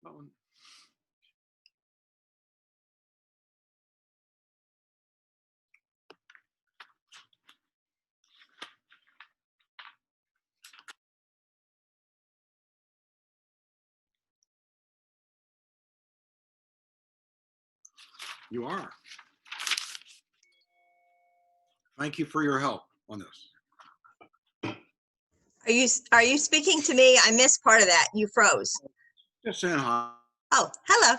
That one. You are. Thank you for your help on this. Are you speaking to me? I missed part of that. You froze. Just saying hi. Oh, hello.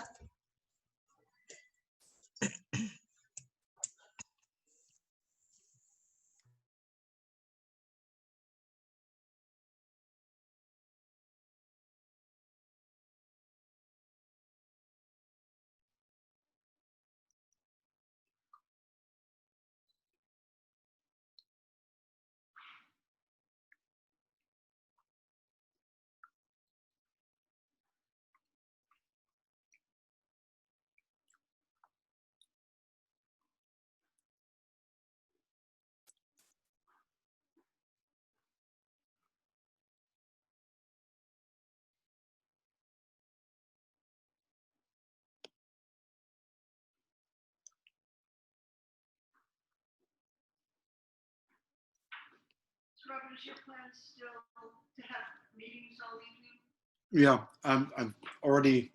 Robert, is your plan still to have meetings all evening? Yeah, I'm already.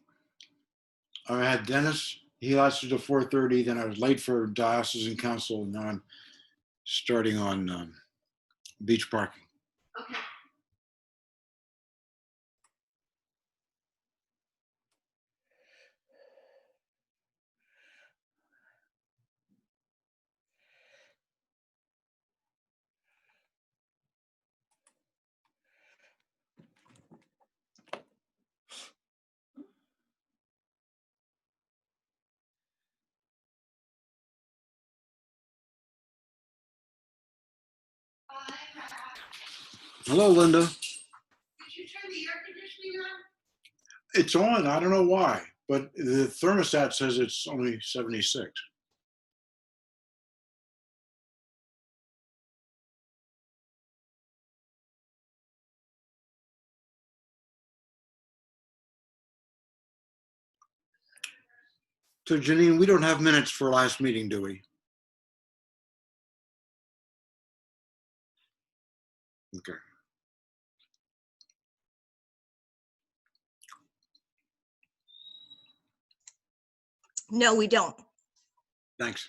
I had Dennis. He lasted to 4:30. Then I was late for diocesan council, and now I'm starting on beach parking. Okay. Hello, Linda. Did you turn the air conditioning on? It's on. I don't know why, but the thermostat says it's only 76. So Janine, we don't have minutes for last meeting, do we? Okay. No, we don't. Thanks.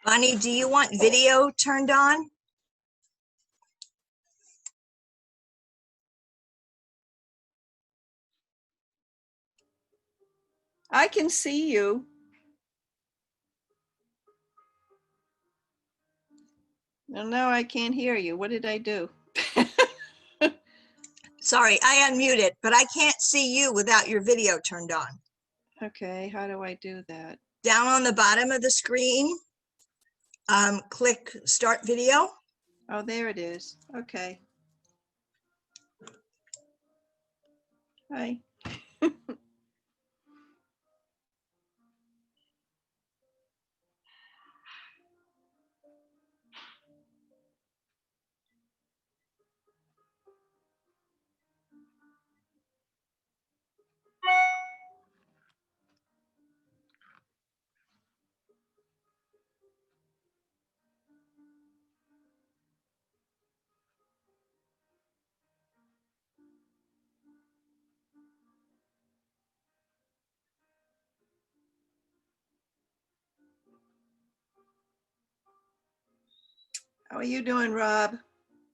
Bonnie, do you want video turned on? I can see you. And now I can't hear you. What did I do? Sorry, I unmuted, but I can't see you without your video turned on. Okay, how do I do that? Down on the bottom of the screen, click Start Video. Oh, there it is. Okay. Hi. How are you doing, Rob?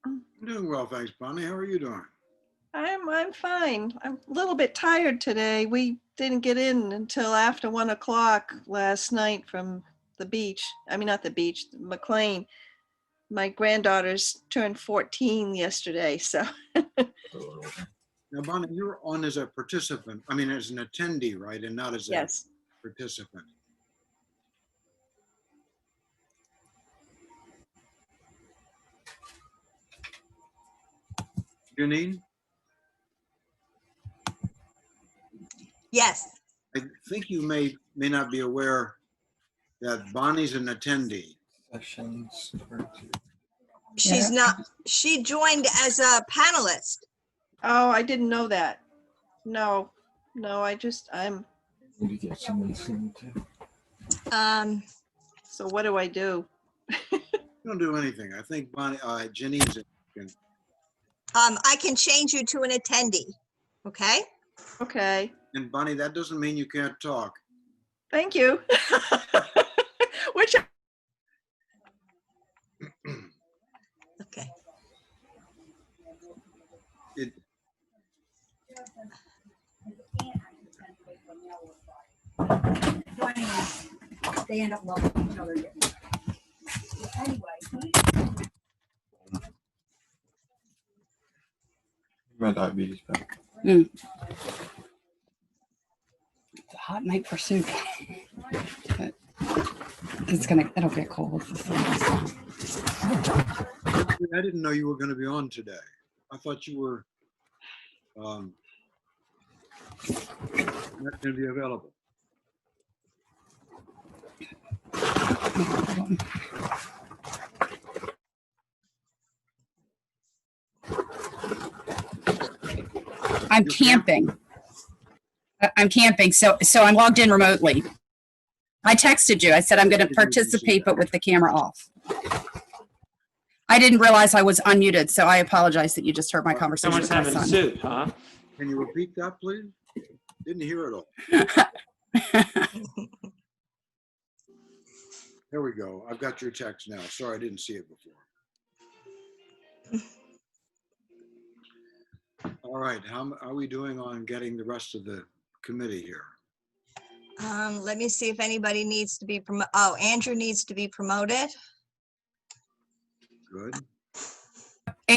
I'm doing well, thanks, Bonnie. How are you doing? I'm fine. I'm a little bit tired today. We didn't get in until after 1 o'clock last night from the beach. I mean, not the beach, McLean. my granddaughters turned 14 yesterday, so. Now, Bonnie, you're on as a participant, I mean, as an attendee, right? And not as a Yes. participant. Janine, Yes, I think you may not be aware that Bonnie's an attendee. Sessions. she's not, she joined as a panelist. Oh, I didn't know that. No, I'm, Maybe get someone soon too. so what do I do? Don't do anything. I think Bonnie, Janine's it. I can change you to an attendee, okay? Okay, And Bonnie, that doesn't mean you can't talk. thank you. Which, Okay. It, They end up loving each other. Anyway. My diabetes back. It's a hot night for soup. But it'll get cold. I didn't know you were going to be on today. I thought you were not going to be available. I'm You're camping. I'm camping, so I'm logged in remotely. I texted you. I said I'm going to participate, but with the camera off. I didn't realize I was unmuted, so I apologize that you just heard my conversation Someone's with my having son. soup, huh? Can you repeat that, please? Didn't hear it all. There we go. I've got your text now. Sorry, I didn't see it before. All right, how are we doing on getting the rest of the committee here? Let me see if anybody needs to be promoted. Oh, Andrew needs to be promoted. Good.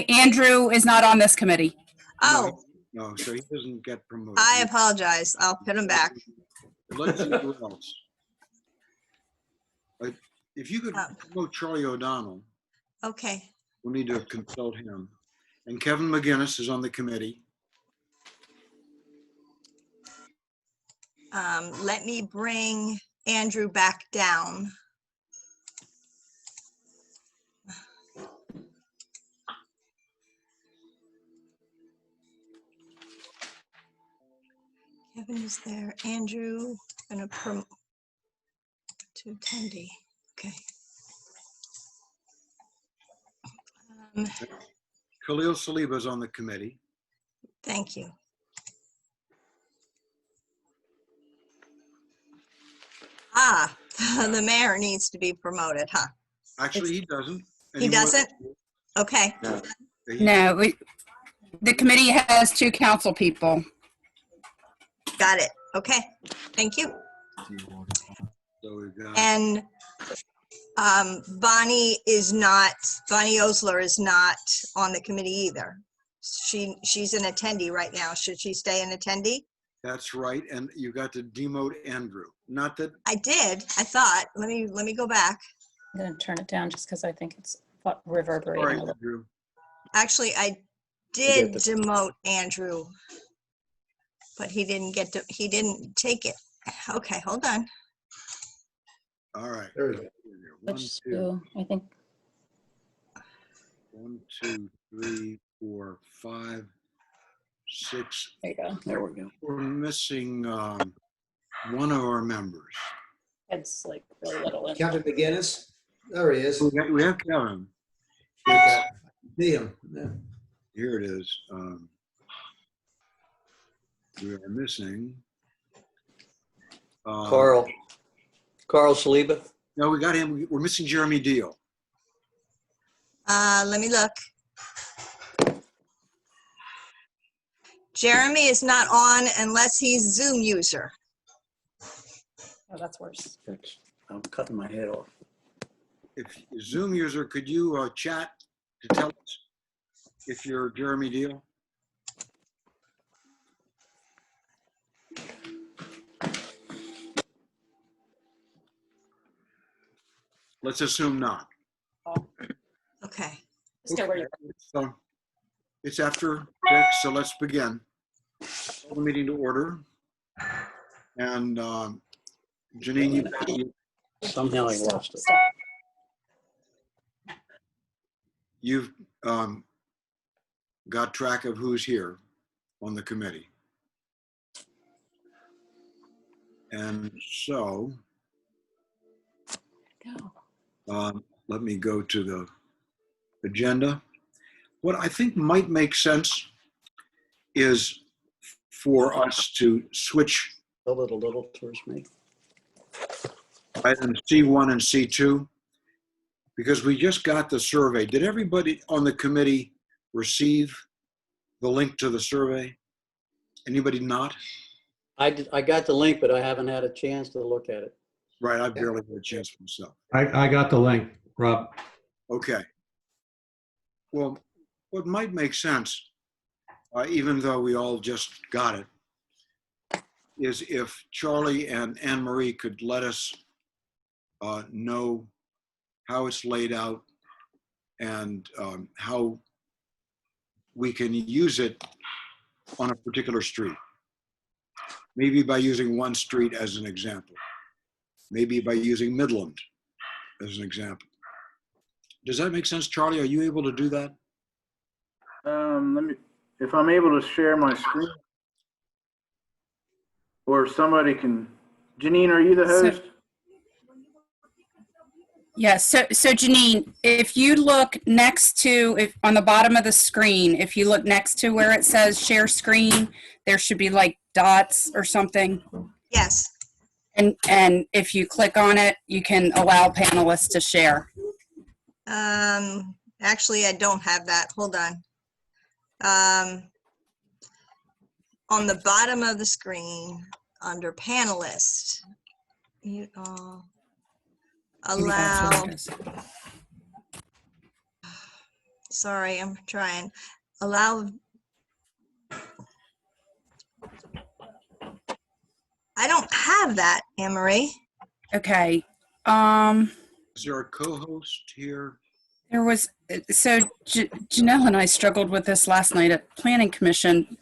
Andrew is not on this committee. Oh, No, so he doesn't get promoted. I apologize. I'll put him back. Let's see who else. If you could promote Charlie O'Donnell, Okay. we'll need to consult him. And Kevin McGinnis is on the committee. Let me bring Andrew back down. Kevin is there. Andrew, gonna promote to attendee. Okay. Khalil Saliba is on the committee. Thank you. Ah, the mayor needs to be promoted, huh? Actually, he doesn't. He doesn't? Okay. No. No, the committee has 2 council people. Got it. Okay. Thank you. So we've got, And Bonnie Osler is not on the committee either. She's an attendee right now. Should she stay an attendee? that's right. And you got to demote Andrew. Not that, I did. I thought. Let me go back. I'm going to turn it down just because I think it's reverberating sorry, a little. Andrew. Actually, I did demote Andrew, but he didn't take it. Okay, hold on. All right. There we go. One, Which two, two, I think, 1, 2, 3, 4, 5, 6. there you go. There we go. We're missing one of our members. It's like really little. in- Kevin McGinnis, there he is. We have Kevin. See him. Yeah. Here it is. We are missing. Carl Saliba. No, we got him. We're missing Jeremy Deal. Let me look. Jeremy is not on unless he's Zoom user. Oh, that's worse. I'm cutting my head off. if Zoom user, could you chat to tell us if you're Jeremy Deal? Let's assume not. Okay. Still where you So it's after 6, so let's begin. Call the meeting to order. And Janine, Somehow I lost it. you've got track of who's here on the committee. And so let me go to the agenda. What I think might make sense is for us to switch A little towards me. items C1 and C2 because we just got the survey. Did everybody on the committee receive the link to the survey? Anybody not? I got the link, but I haven't had a chance to look at it. Right, I barely had a chance myself. I got the link, Rob. Okay. Well, what might make sense, even though we all just got it, is if Charlie and Anne Marie could let us know how it's laid out and how we can use it on a particular street. Maybe by using one street as an example. Maybe by using Midland as an example. Does that make sense, Charlie? Are you able to do that? If I'm able to share my screen, or somebody can. Janine, are you the host? Yes. So Janine, if you look next to, on the bottom of the screen, if you look next to where it says share screen, there should be like dots or something. Yes. And if you click on it, you can allow panelists to share. Actually, I don't have that. Hold on. On the bottom of the screen, under panelist, you Maybe that's what allow. it is. Sorry, I'm trying. Allow. I don't have that, Anne-Marie. Okay. Is there a co-host here? There was, so Janelle and I struggled with this last night at Planning Commission.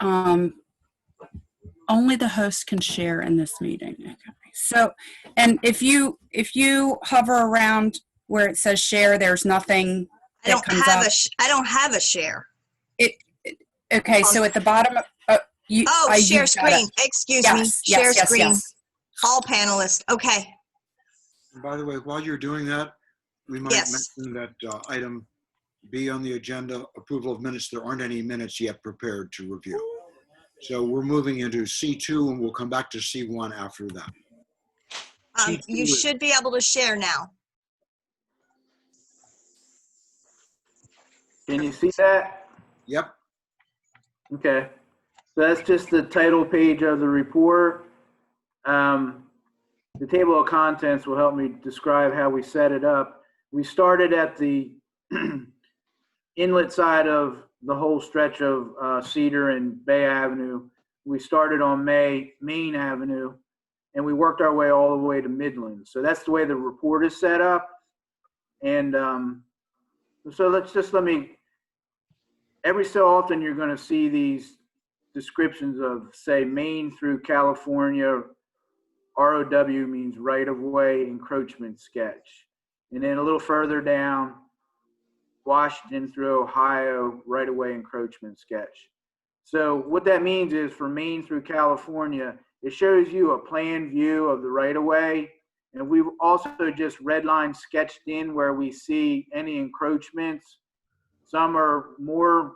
Only the host can share in this meeting. Okay. So, and if you hover around where it says share, there's nothing that comes up. I don't have a share. Okay, so at the bottom, Share screen. Excuse me. Share screen. Yes. All panelists. Okay. And by the way, while you're doing that, we might mention that item B on the agenda, approval of minutes. There aren't any minutes yet prepared to review. So we're moving into C2 and we'll come back to C1 after that. You should be able to share now. Can you see that? Yep. Okay. So that's just the title page of the report. The table of contents will help me describe how we set it up. We started at the inlet side of the whole stretch of Cedar and Bay Avenue. We started on Main Avenue, and we worked our way all the way to Midland. So that's the way the report is set up. And so every so often you're going to see these descriptions of, say, Maine through California. ROW means right-of-way encroachment sketch. And then a little further down, Washington through Ohio, right-of-way encroachment sketch. So what that means is for Maine through California, it shows you a plan view of the right-of-way. And we've also just redline sketched in where we see any encroachments. Some are more,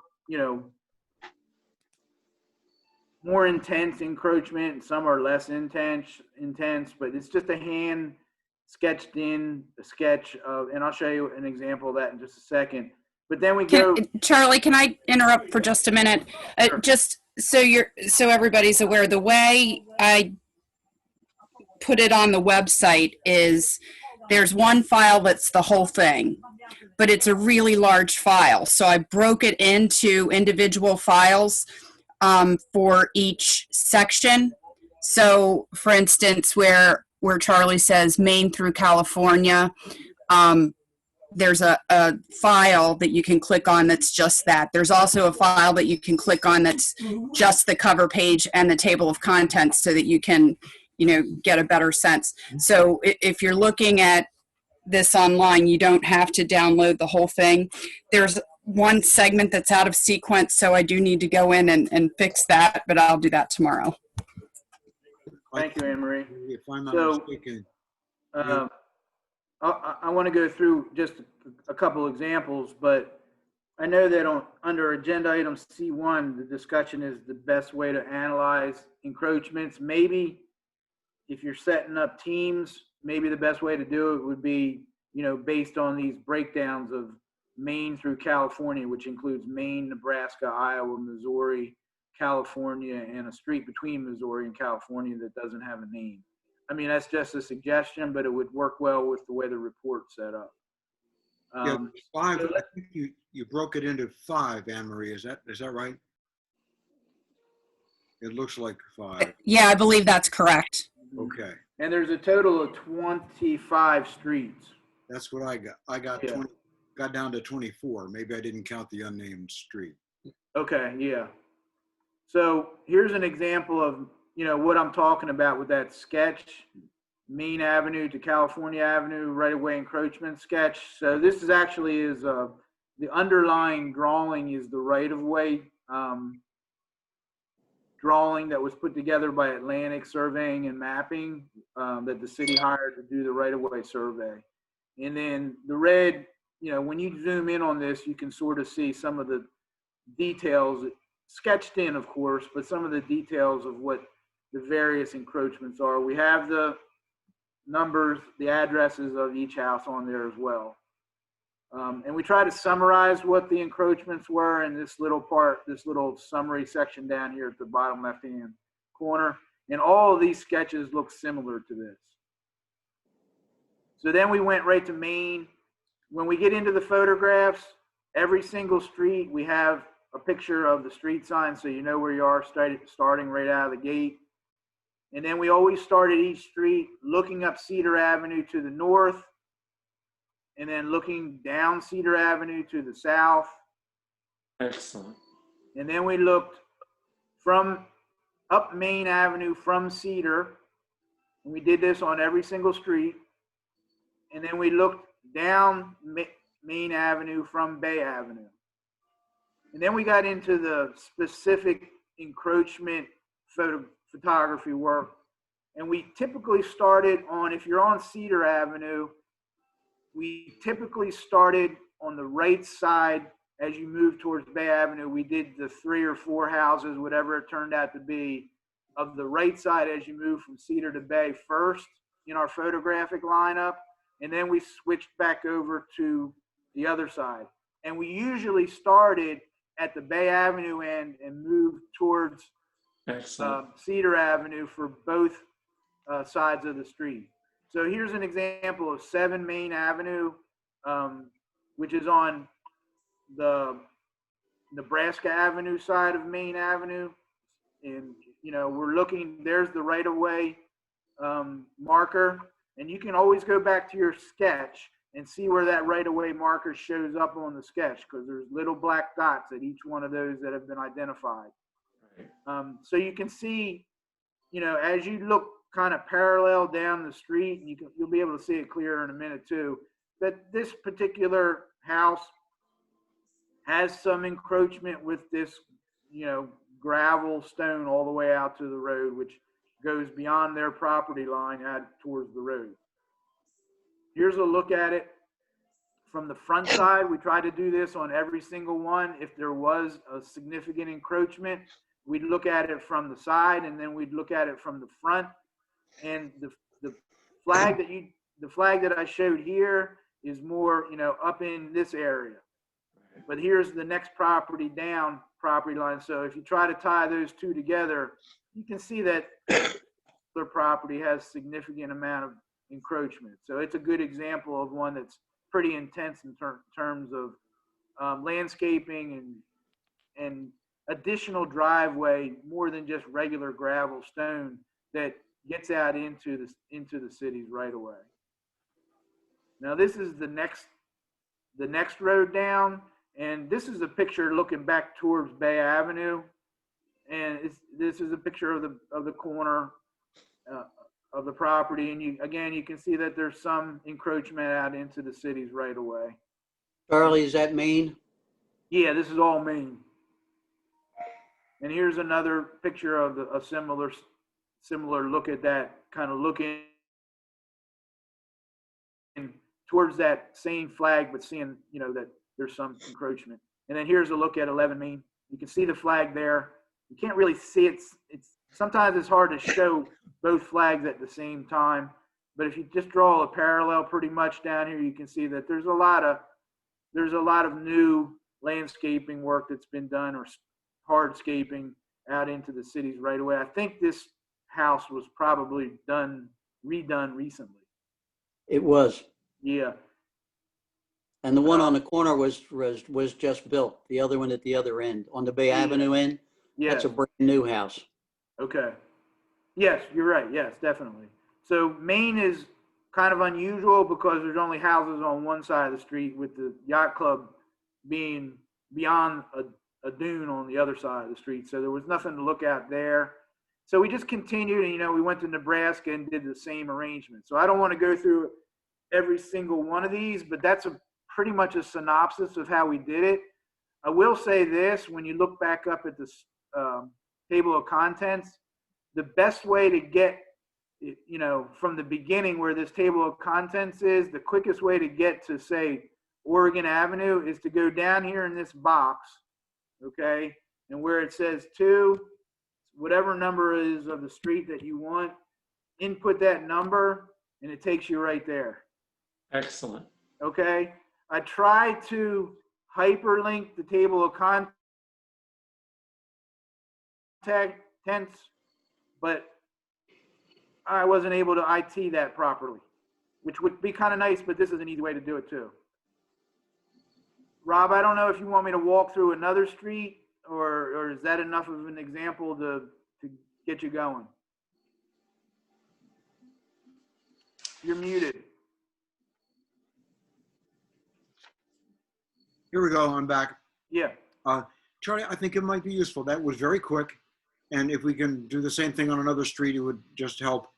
more intense encroachment, and some are less intense, but it's just a hand sketched in a sketch of, and I'll show you an example of that in just a second. But then we go. Charlie, can I interrupt for just a minute? Sure. Just so everybody's aware, the way I put it on the website is there's one file that's the whole thing, but it's a really large file. So I broke it into individual files for each section. So for instance, where Charlie says Maine through California, there's a file that you can click on that's just that. There's also a file that you can click on that's just the cover page and the table of contents so that you can, get a better sense. So if you're looking at this online, you don't have to download the whole thing. There's one segment that's out of sequence, so I do need to go in and fix that, but I'll do that tomorrow. Thank you, Anne Marie. If I'm not So, mistaken, I want to go through just a couple examples, but I know that under agenda item C1, the discussion is the best way to analyze encroachments. Maybe if you're setting up teams, maybe the best way to do it would be, based on these breakdowns of Maine through California, which includes Maine, Nebraska, Iowa, Missouri, California, and a street between Missouri and California that doesn't have a name. I mean, that's just a suggestion, but it would work well with the way the report's set up. yeah, 5, I think you broke it into 5, Anne Marie, is that right? It looks like 5. Yeah, I believe that's correct. Okay, And there's a total of 25 streets. that's what I got. I got Yeah. 20, got down to 24. Maybe I didn't count the unnamed street. Okay, yeah. So here's an example of, what I'm talking about with that sketch, Main Avenue to California Avenue, right-of-way encroachment sketch. So this is actually the underlying drawing is the right-of-way drawing that was put together by Atlantic Surveying and Mapping that the city hired to do the right-of-way survey. And then the red, when you zoom in on this, you can sort of see some of the details, sketched in, of course, but some of the details of what the various encroachments are. We have the numbers, the addresses of each house on there as well. And we try to summarize what the encroachments were in this little part, this little summary section down here at the bottom left-hand corner. And all of these sketches look similar to this. So then we went right to Maine. When we get into the photographs, every single street, we have a picture of the street sign so you know where you are starting right out of the gate. And then we always start at each street looking up Cedar Avenue to the north, and then looking down Cedar Avenue to the south. Excellent. And then we looked from up Main Avenue from Cedar, and we did this on every single street. And then we looked down Main Avenue from Bay Avenue. And then we got into the specific encroachment photography work. And we typically started on, if you're on Cedar Avenue, we typically started on the right side as you move towards Bay Avenue. We did the 3 or 4 houses, whatever it turned out to be, of the right side as you move from Cedar to Bay first in our photographic lineup. And then we switched back over to the other side. And we usually started at the Bay Avenue end and moved towards Cedar Avenue for both sides of the street. So here's an example of 7 Main Avenue, which is on the Nebraska Avenue side of Main Avenue. And, we're looking, there's the right-of-way marker. And you can always go back to your sketch and see where that right-of-way marker shows up on the sketch, because there's little black dots at each one of those that have been identified. So you can see, as you look kind of parallel down the street, and you'll be able to see it clearer in a minute too, that this particular house has some encroachment with this, gravel stone all the way out to the road, which goes beyond their property line out towards the road. Here's a look at it from the front side. We try to do this on every single one. If there was a significant encroachment, we'd look at it from the side, and then we'd look at it from the front. And the flag that I showed here is more, up in this area. But here's the next property down property line. So if you try to tie those two together, you can see that their property has significant amount of encroachment. So it's a good example of one that's pretty intense in terms of landscaping and additional driveway, more than just regular gravel stone that gets out into the city's right of way. Now this is the next road down, and this is a picture looking back towards Bay Avenue, and this is a picture of the corner of the property, and you can see that there's some encroachment out into the city's right of way. Charlie, is that Maine? Yeah, this is all Maine. And here's another picture of a similar look at that, kind of looking towards that same flag, but seeing, that there's some encroachment. And then here's a look at 11 Main. You can see the flag there. You can't really see it. Sometimes it's hard to show both flags at the same time. But if you just draw a parallel pretty much down here, you can see that there's a lot of new landscaping work that's been done, or hardscaping out into the cities right away. I think this house was probably redone recently. It was. Yeah. And the one on the corner was just built. The other one at the other end, on the Bay Avenue end, Yeah. that's a brand new house. Okay. Yes, you're right. Yes, definitely. So Maine is kind of unusual because there's only houses on one side of the street, with the yacht club being beyond a dune on the other side of the street. So there was nothing to look at there. So we just continued, and we went to Nebraska and did the same arrangement. So I don't want to go through every single one of these, but that's pretty much a synopsis of how we did it. I will say this: when you look back up at this table of contents, the best way to get, from the beginning where this table of contents is, the quickest way to get to, say, Oregon Avenue is to go down here in this box, okay? And where it says 2, whatever number is of the street that you want, input that number, and it takes you right there. Excellent. Okay? I tried to hyperlink the table of contents, but I wasn't able to IT that properly, which would be kind of nice, but this is an easy way to do it too. Rob, I don't know if you want me to walk through another street, or is that enough of an example to get you going? You're muted. Here we go. I'm back. Yeah. Charlie, I think it might be useful. That was very quick. And if we can do the same thing on another street, it would just help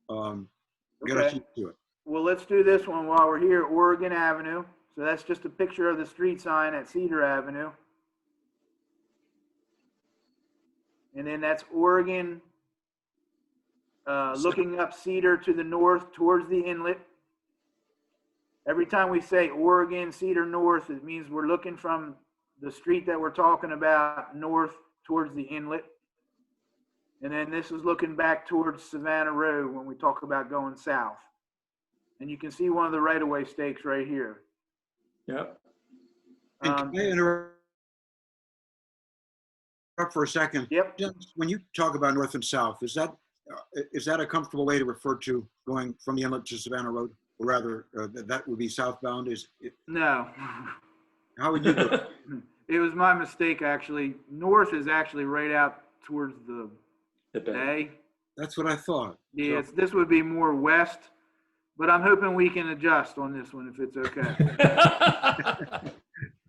get us used to it. Well, let's do this one while we're here. Oregon Avenue. So that's just a picture of the street sign at Cedar Avenue. And then that's Oregon, looking up Cedar to the north towards the inlet. Every time we say Oregon, Cedar North, it means we're looking from the street that we're talking about north towards the inlet. And then this is looking back towards Savannah Road when we talk about going south. And you can see one of the right-of-way stakes right here. Yep. And can I interrupt for a second? Yep. When you talk about north and south, is that a comfortable way to refer to going from the inlet to Savannah Road? Or rather, that would be southbound? No. How would you do it? It was my mistake, actually. North is actually right out towards the bay. That's what I thought. Yeah, this would be more west, but I'm hoping we can adjust on this one if it's okay.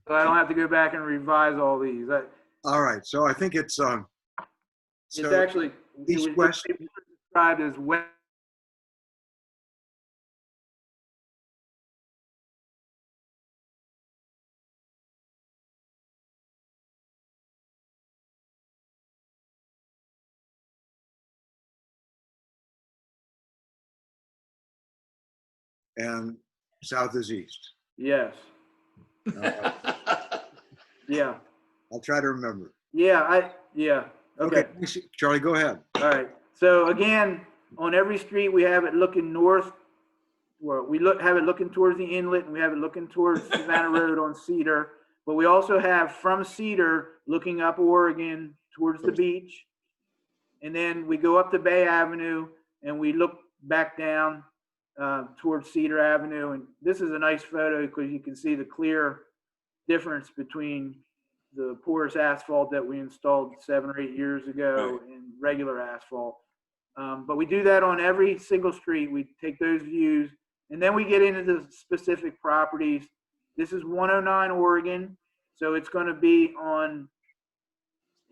So I don't have to go back and revise all these. All right, so I think it's It's actually east-west. It was described as west. And south is east. Yes. Yeah. I'll try to remember. Yeah. Okay. Charlie, go ahead. All right. So again, on every street, we have it looking north. Well, have it looking towards the inlet, and we have it looking towards Savannah Road on Cedar. But we also have from Cedar looking up Oregon towards the beach. And then we go up to Bay Avenue and we look back down towards Cedar Avenue. And this is a nice photo because you can see the clear difference between the porous asphalt that we installed 7 or 8 years ago and regular asphalt. But we do that on every single street. We take those views, and then we get into the specific properties. This is 109 Oregon, so it's going to be on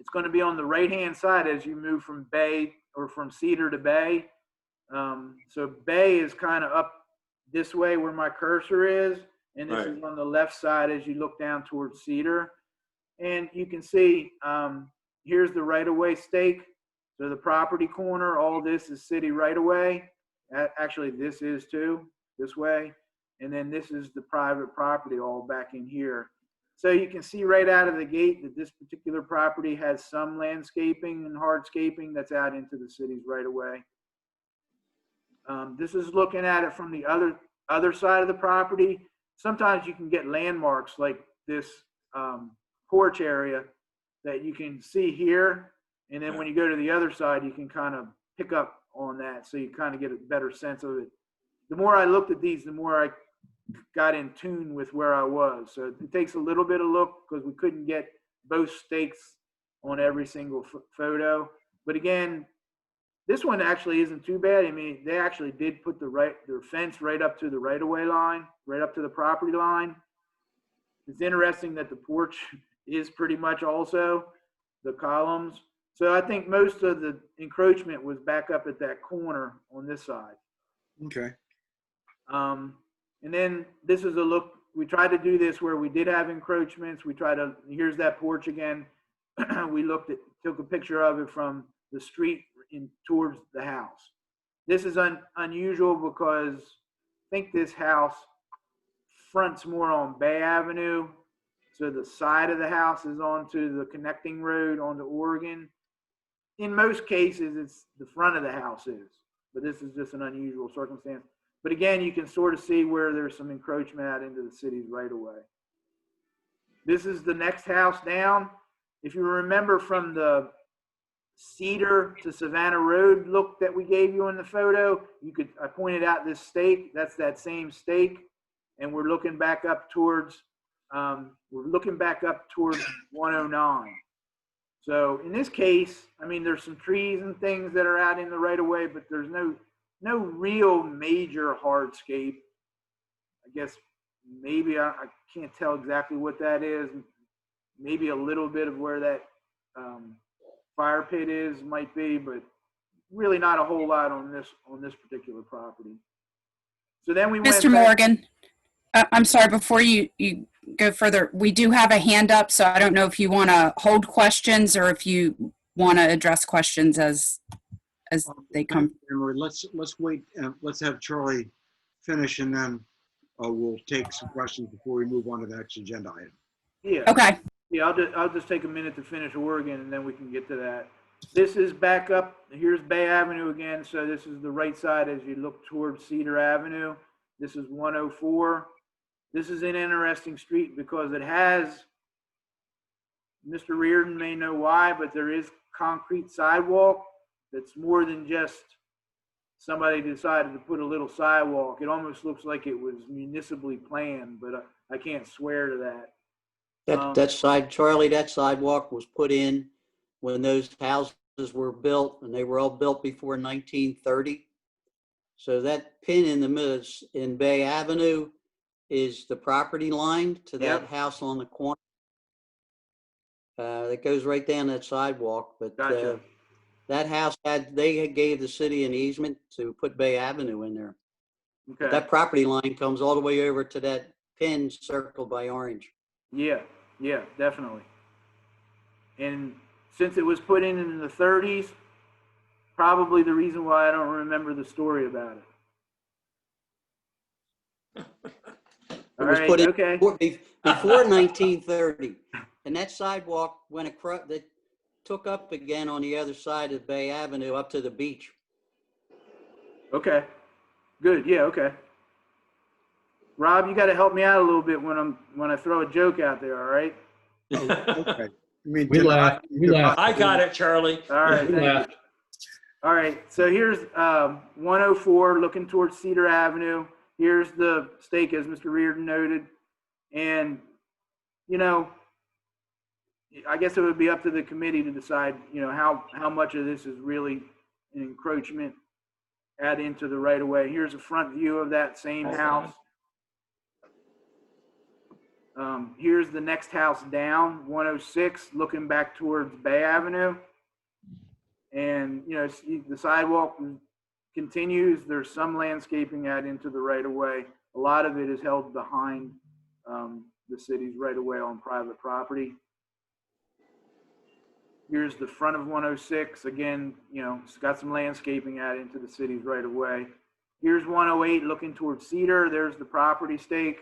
the right-hand side as you move from Bay or from Cedar to Bay. So Bay is kind of up this way where my cursor is, and this is on the left side as you look down towards Cedar. And you can see here's the right-of-way stake. So the property corner, all this is city right-of-way. Actually, this is too, this way. And then this is the private property all back in here. So you can see right out of the gate that this particular property has some landscaping and hardscaping that's out into the city's right-of-way. This is looking at it from the other side of the property. Sometimes you can get landmarks like this porch area that you can see here. And then when you go to the other side, you can kind of pick up on that. So you kind of get a better sense of it. The more I looked at these, the more I got in tune with where I was. So it takes a little bit of look because we couldn't get both stakes on every single photo. But again, this one actually isn't too bad. I mean, they actually did put their fence right up to the right-of-way line, right up to the property line. It's interesting that the porch is pretty much also the columns. So I think most of the encroachment was back up at that corner on this side. Okay. And then this is a look, we tried to do this where we did have encroachments. Here's that porch again. We took a picture of it from the street towards the house. This is unusual because I think this house fronts more on Bay Avenue. So the side of the house is onto the connecting road onto Oregon. In most cases, it's the front of the house is, but this is just an unusual circumstance. But again, you can sort of see where there's some encroachment out into the city's right of way. This is the next house down. If you remember from the Cedar to Savannah Road look that we gave you in the photo, I pointed out this stake. That's that same stake, and we're looking back up towards 109. So in this case, I mean, there's some trees and things that are out in the right of way, but there's no real major hardscape. I guess maybe I can't tell exactly what that is. Maybe a little bit of where that fire pit is might be, but really not a whole lot on this particular property. So then we went Mr. back- Morgan, I'm sorry, before you go further, we do have a hand up, so I don't know if you want to hold questions or if you want to address questions as they come. Let's wait. Let's have Charlie finish, and then we'll take some questions before we move on to the next agenda item. Yeah. Okay. Yeah, I'll just take a minute to finish Oregon, and then we can get to that. This is back up. Here's Bay Avenue again. So this is the right side as you look towards Cedar Avenue. This is 104. This is an interesting street because it has, Mr. Reardon may know why, but there is concrete sidewalk that's more than just somebody decided to put a little sidewalk. It almost looks like it was municipally planned, but I can't swear to that. Charlie, that sidewalk was put in when those houses were built, and they were all built before 1930. So that pin in the middle in Bay Avenue is the property line to that house on the corner. That goes right down that sidewalk. But Gotcha. that house they gave the city an easement to put Bay Avenue in there. Okay. That property line comes all the way over to that pin circled by orange. Yeah, definitely. And since it was put in the 30s, probably the reason why I don't remember the story about it. It was put in before 1930, and that sidewalk went across, that took up again on the other side of Bay Avenue up to the beach. Okay. Good. Yeah. Okay. Rob, you got to help me out a little bit when I throw a joke out there. All right. Okay. I mean, We laughed. We laughed. I got it, Charlie. All right. We Thank laughed. All right, so here's 104 looking towards Cedar Avenue. Here's the stake, as Mr. Reardon noted. And, you know, I guess it would be up to the committee to decide, you know, how much of this is really an encroachment add into the right of way. Here's a front view of that same house. Here's the next house down, 106, looking back towards Bay Avenue. And, you know, the sidewalk continues. There's some landscaping add into the right of way. A lot of it is held behind the city's right of way on private property. Here's the front of 106. Again, you know, it's got some landscaping add into the city's right of way. Here's 108 looking towards Cedar. There's the property stake.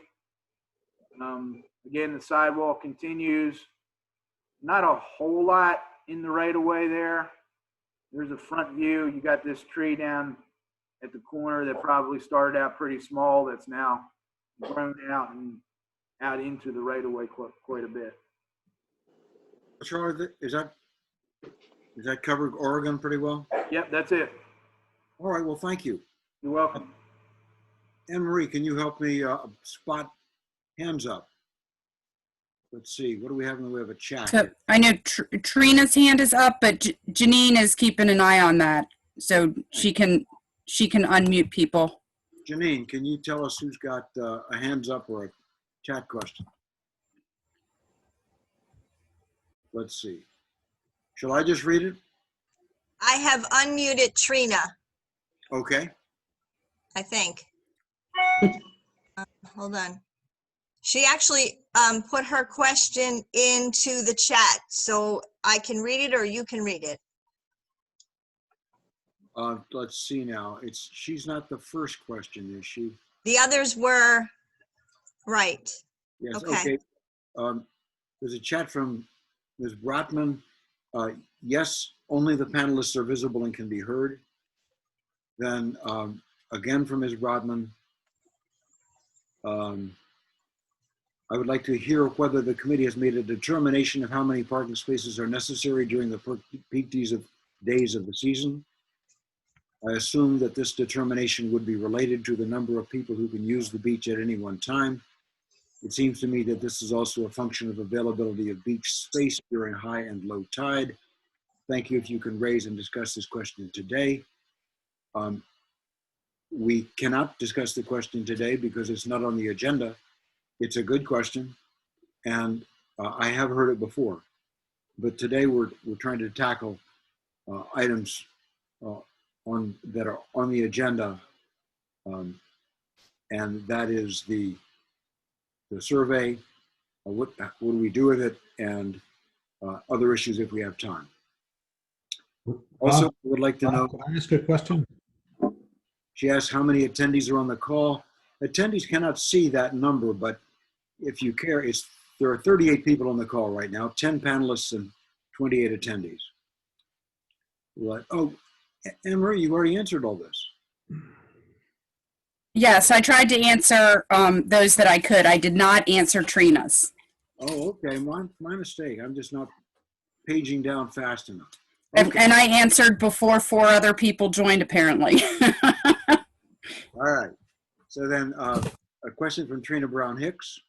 Again, the sidewalk continues. Not a whole lot in the right of way there. There's a front view. You got this tree down at the corner that probably started out pretty small. That's now grown out and out into the right of way quite a bit. Charlie, is that covered Oregon pretty well? Yep, that's it. All right, well, thank you. You're welcome. Anne Marie, can you help me spot hands up? Let's see, what do we have in the way of a chat? So I know Trina's hand is up, but Janine is keeping an eye on that, so she can unmute people. Janine, can you tell us who's got a hands up or a chat question? Let's see. Shall I just read it? I have unmuted Trina, Okay. I think. Hold on. She actually put her question into the chat, so I can read it or you can read it. Let's see now. She's not the first question, is she? The others were right. Yes, Okay. There's a chat from Ms. Brotman. Yes, only the panelists are visible and can be heard. Then again from Ms. Brotman. I would like to hear whether the committee has made a determination of how many parking spaces are necessary during the peak days of the season. I assume that this determination would be related to the number of people who can use the beach at any one time. It seems to me that this is also a function of availability of beach space during high and low tide. Thank you if you can raise and discuss this question today. We cannot discuss the question today because it's not on the agenda. It's a good question, and I have heard it before. But today we're trying to tackle items that are on the agenda, and that is the survey. What do we do with it, and other issues if we have time. Also, would like to know. Can I ask a question? She asked how many attendees are on the call. Attendees cannot see that number, but if you care, there are 38 people on the call right now, 10 panelists and 28 attendees. What? Oh, Anne-Marie, you already answered all this. Yes, I tried to answer those that I could. I did not answer Trina's. Oh, okay, my mistake. I'm just not paging down fast enough. Okay. And I answered before 4 other people joined, apparently. All right. So then a question from Trina Brown Hicks.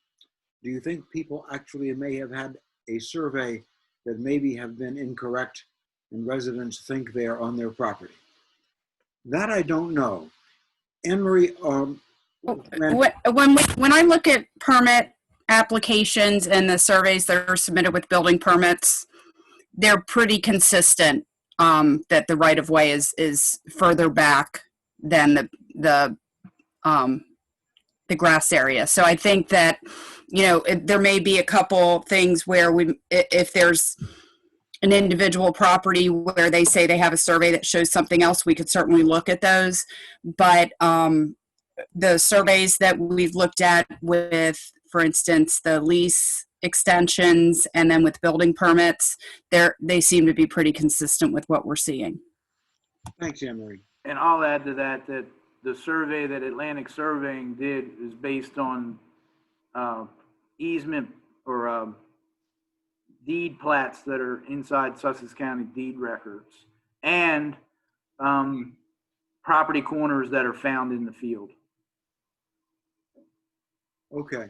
Do you think people actually may have had a survey that maybe have been incorrect and residents think they are on their property? That I don't know. Anne-Marie, when I look at permit applications and the surveys that are submitted with building permits, they're pretty consistent that the right of way is further back than the grass area. So I think that, you know, there may be a couple things where if there's an individual property where they say they have a survey that shows something else, we could certainly look at those. But the surveys that we've looked at with, for instance, the lease extensions and then with building permits, they seem to be pretty consistent with what we're seeing. Thanks, Anne-Marie. And I'll add to that the survey that Atlantic Surveying did is based on easement or deed plats that are inside Sussex County deed records. And property corners that are found in the field. Okay.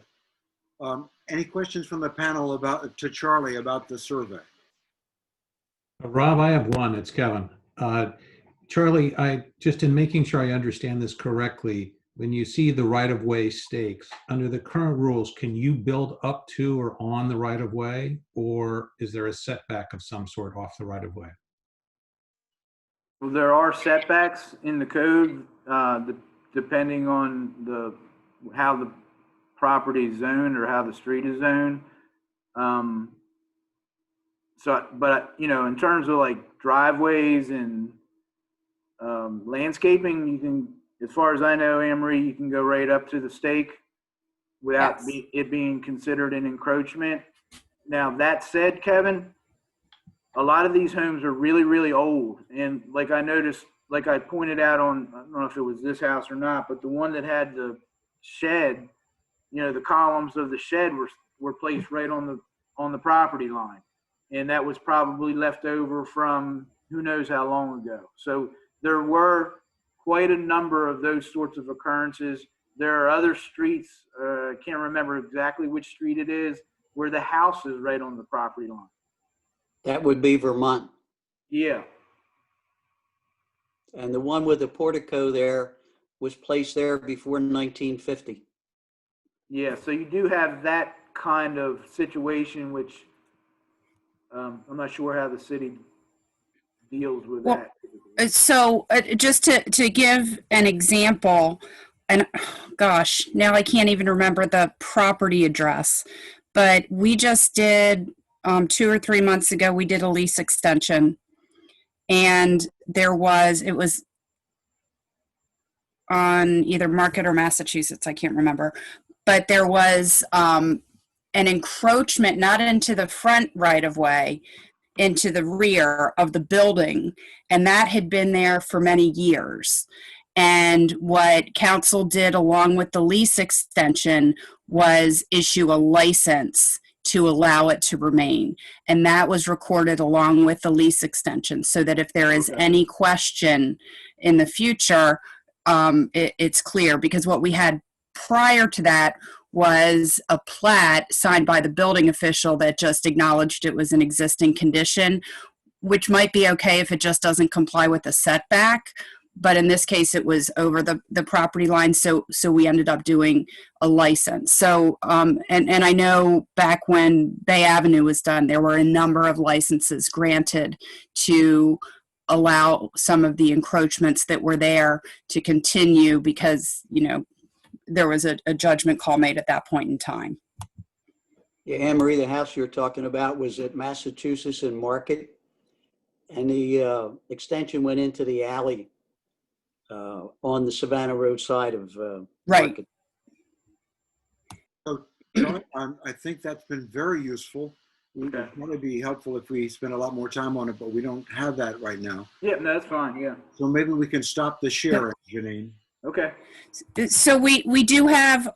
Any questions from the panel to Charlie about the survey? Rob, I have one. It's Kevin. Charlie, just in making sure I understand this correctly, when you see the right-of-way stakes, under the current rules, can you build up to or on the right-of-way, or is there a setback of some sort off the right-of-way? Well, there are setbacks in the code, depending on how the property is zoned or how the street is zoned. But you know, in terms of like driveways and landscaping, you can, as far as I know, Amory, you can go right up to the stake without Yes. it being considered an encroachment. Now, that said, Kevin, a lot of these homes are really, really old. And like I noticed, like I pointed out on, I don't know if it was this house or not, but the one that had the shed, you know, the columns of the shed were placed right on the property line. And that was probably left over from who knows how long ago. So there were quite a number of those sorts of occurrences. There are other streets, I can't remember exactly which street it is, where the house is right on the property line. That would be Vermont. Yeah. And the one with the portico there was placed there before 1950. Yeah, so you do have that kind of situation, which I'm not sure how the city deals with Well, that. So just to give an example, and gosh, now I can't even remember the property address, but we just did 2 or 3 months ago, we did a lease extension, and it was on either Market or Massachusetts, I can't remember, but there was an encroachment not into the front right of way, into the rear of the building, and that had been there for many years. And what council did along with the lease extension was issue a license to allow it to remain. And that was recorded along with the lease extension, so that if there is any question in the future, it's clear. Because what we had prior to that was a plat signed by the building official that just acknowledged it was an existing condition, which might be okay if it just doesn't comply with the setback. But in this case, it was over the property line, so we ended up doing a license. So, and I know back when Bay Avenue was done, there were a number of licenses granted to allow some of the encroachments that were there to continue, because, you know, there was a judgment call made at that point in time. Yeah, Anne Marie, the house you're talking about was at Massachusetts and Market, and the extension went into the alley on the Savannah Road side of Right. Market. So, Charlie, I think that's been very useful. It would probably be helpful if we spend a lot more time on it, but we don't have that right now. Yeah, no, that's fine, yeah. So maybe we can stop the sharing, Janine. Okay. So we do have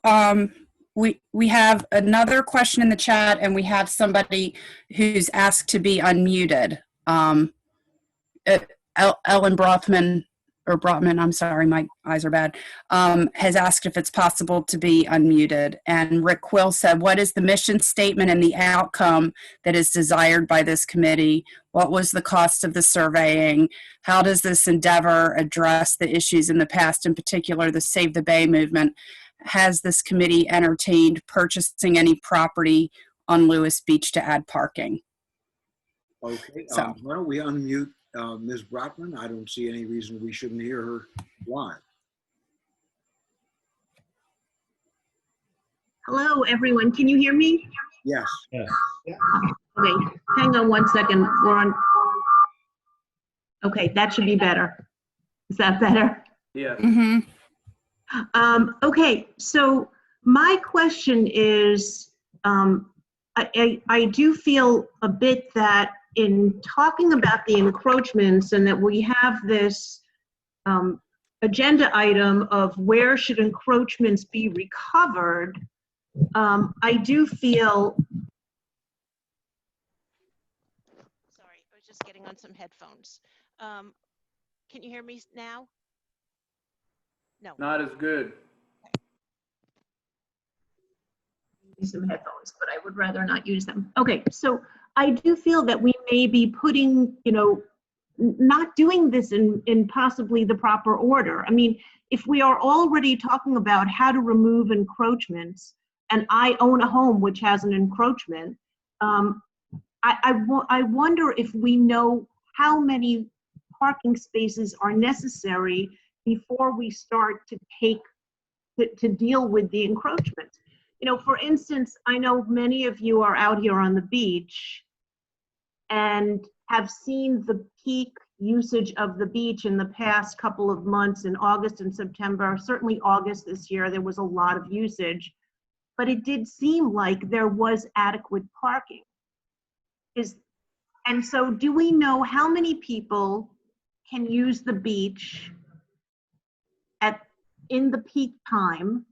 we have another question in the chat, and we have somebody who's asked to be unmuted. Ellen Brotman, I'm sorry, my eyes are bad, has asked if it's possible to be unmuted. And Rick Quill said, what is the mission statement and the outcome that is desired by this committee? What was the cost of the surveying? How does this endeavor address the issues in the past, in particular the Save the Bay movement? Has this committee entertained purchasing any property on Lewis Beach to add parking? Okay, So. why don't we unmute Ms. Brotman? I don't see any reason we shouldn't hear her live. Hello, everyone. Can you hear me? Yes. Yes. Okay, hang on one second. We're on. Okay, that should be better. Is that better? Yeah. Mm-hmm. Okay, so my question is, I do feel a bit that in talking about the encroachments, and that we have this agenda item of where should encroachments be recovered, I do feel, sorry, I was just getting on some headphones. Can you hear me now? No. Not as good. Use some headphones, but I would rather not use them. Okay, so I do feel that we may be putting, not doing this in possibly the proper order. I mean, if we are already talking about how to remove encroachments, and I own a home which has an encroachment, I wonder if we know how many parking spaces are necessary before we start to deal with the encroachment. For instance, I know many of you are out here on the beach and have seen the peak usage of the beach in the past couple of months in August and September. Certainly August this year, there was a lot of usage, but it did seem like there was adequate parking. And so do we know how many people can use the beach in the peak time?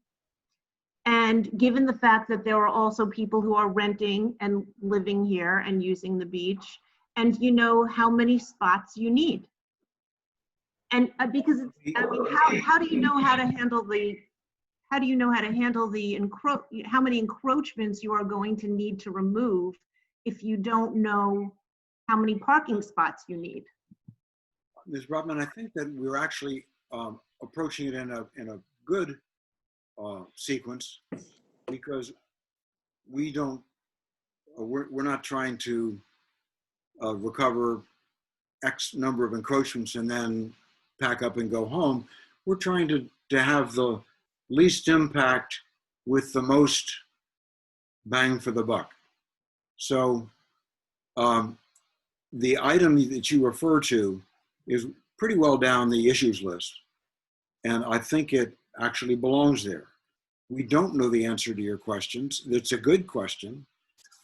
And given the fact that there are also people who are renting and living here and using the beach, and you know how many spots you need. And because how do you know how to handle how many encroachments you are going to need to remove if you don't know how many parking spots you need? Ms. Brotman, I think that we're actually approaching it in a good sequence, because we're not trying to recover X number of encroachments and then pack up and go home. We're trying to have the least impact with the most bang for the buck. So the item that you refer to is pretty well down the issues list, and I think it actually belongs there. We don't know the answer to your questions. It's a good question,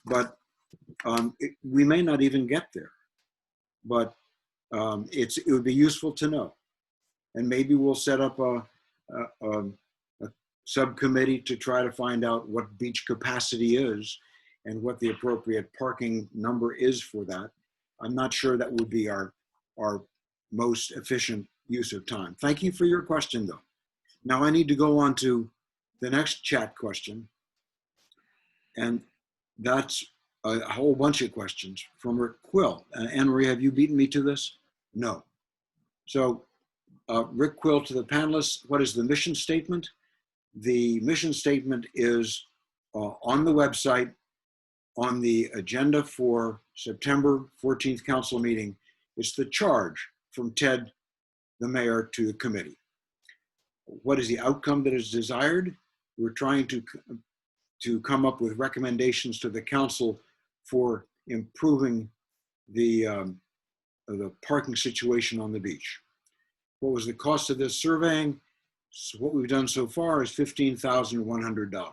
but we may not even get there. But it would be useful to know. And maybe we'll set up a subcommittee to try to find out what beach capacity is and what the appropriate parking number is for that. I'm not sure that would be our most efficient use of time. Thank you for your question, though. Now I need to go on to the next chat question. And that's a whole bunch of questions from Rick Quill. Anne-Marie, have you beaten me to this? No. So Rick Quill, to the panelists, what is the mission statement? The mission statement is on the website, on the agenda for September 14th council meeting. It's the charge from Ted, the mayor, to the committee. What is the outcome that is desired? We're trying to come up with recommendations to the council for improving the parking situation on the beach. What was the cost of this surveying? So what we've done so far is $15,100.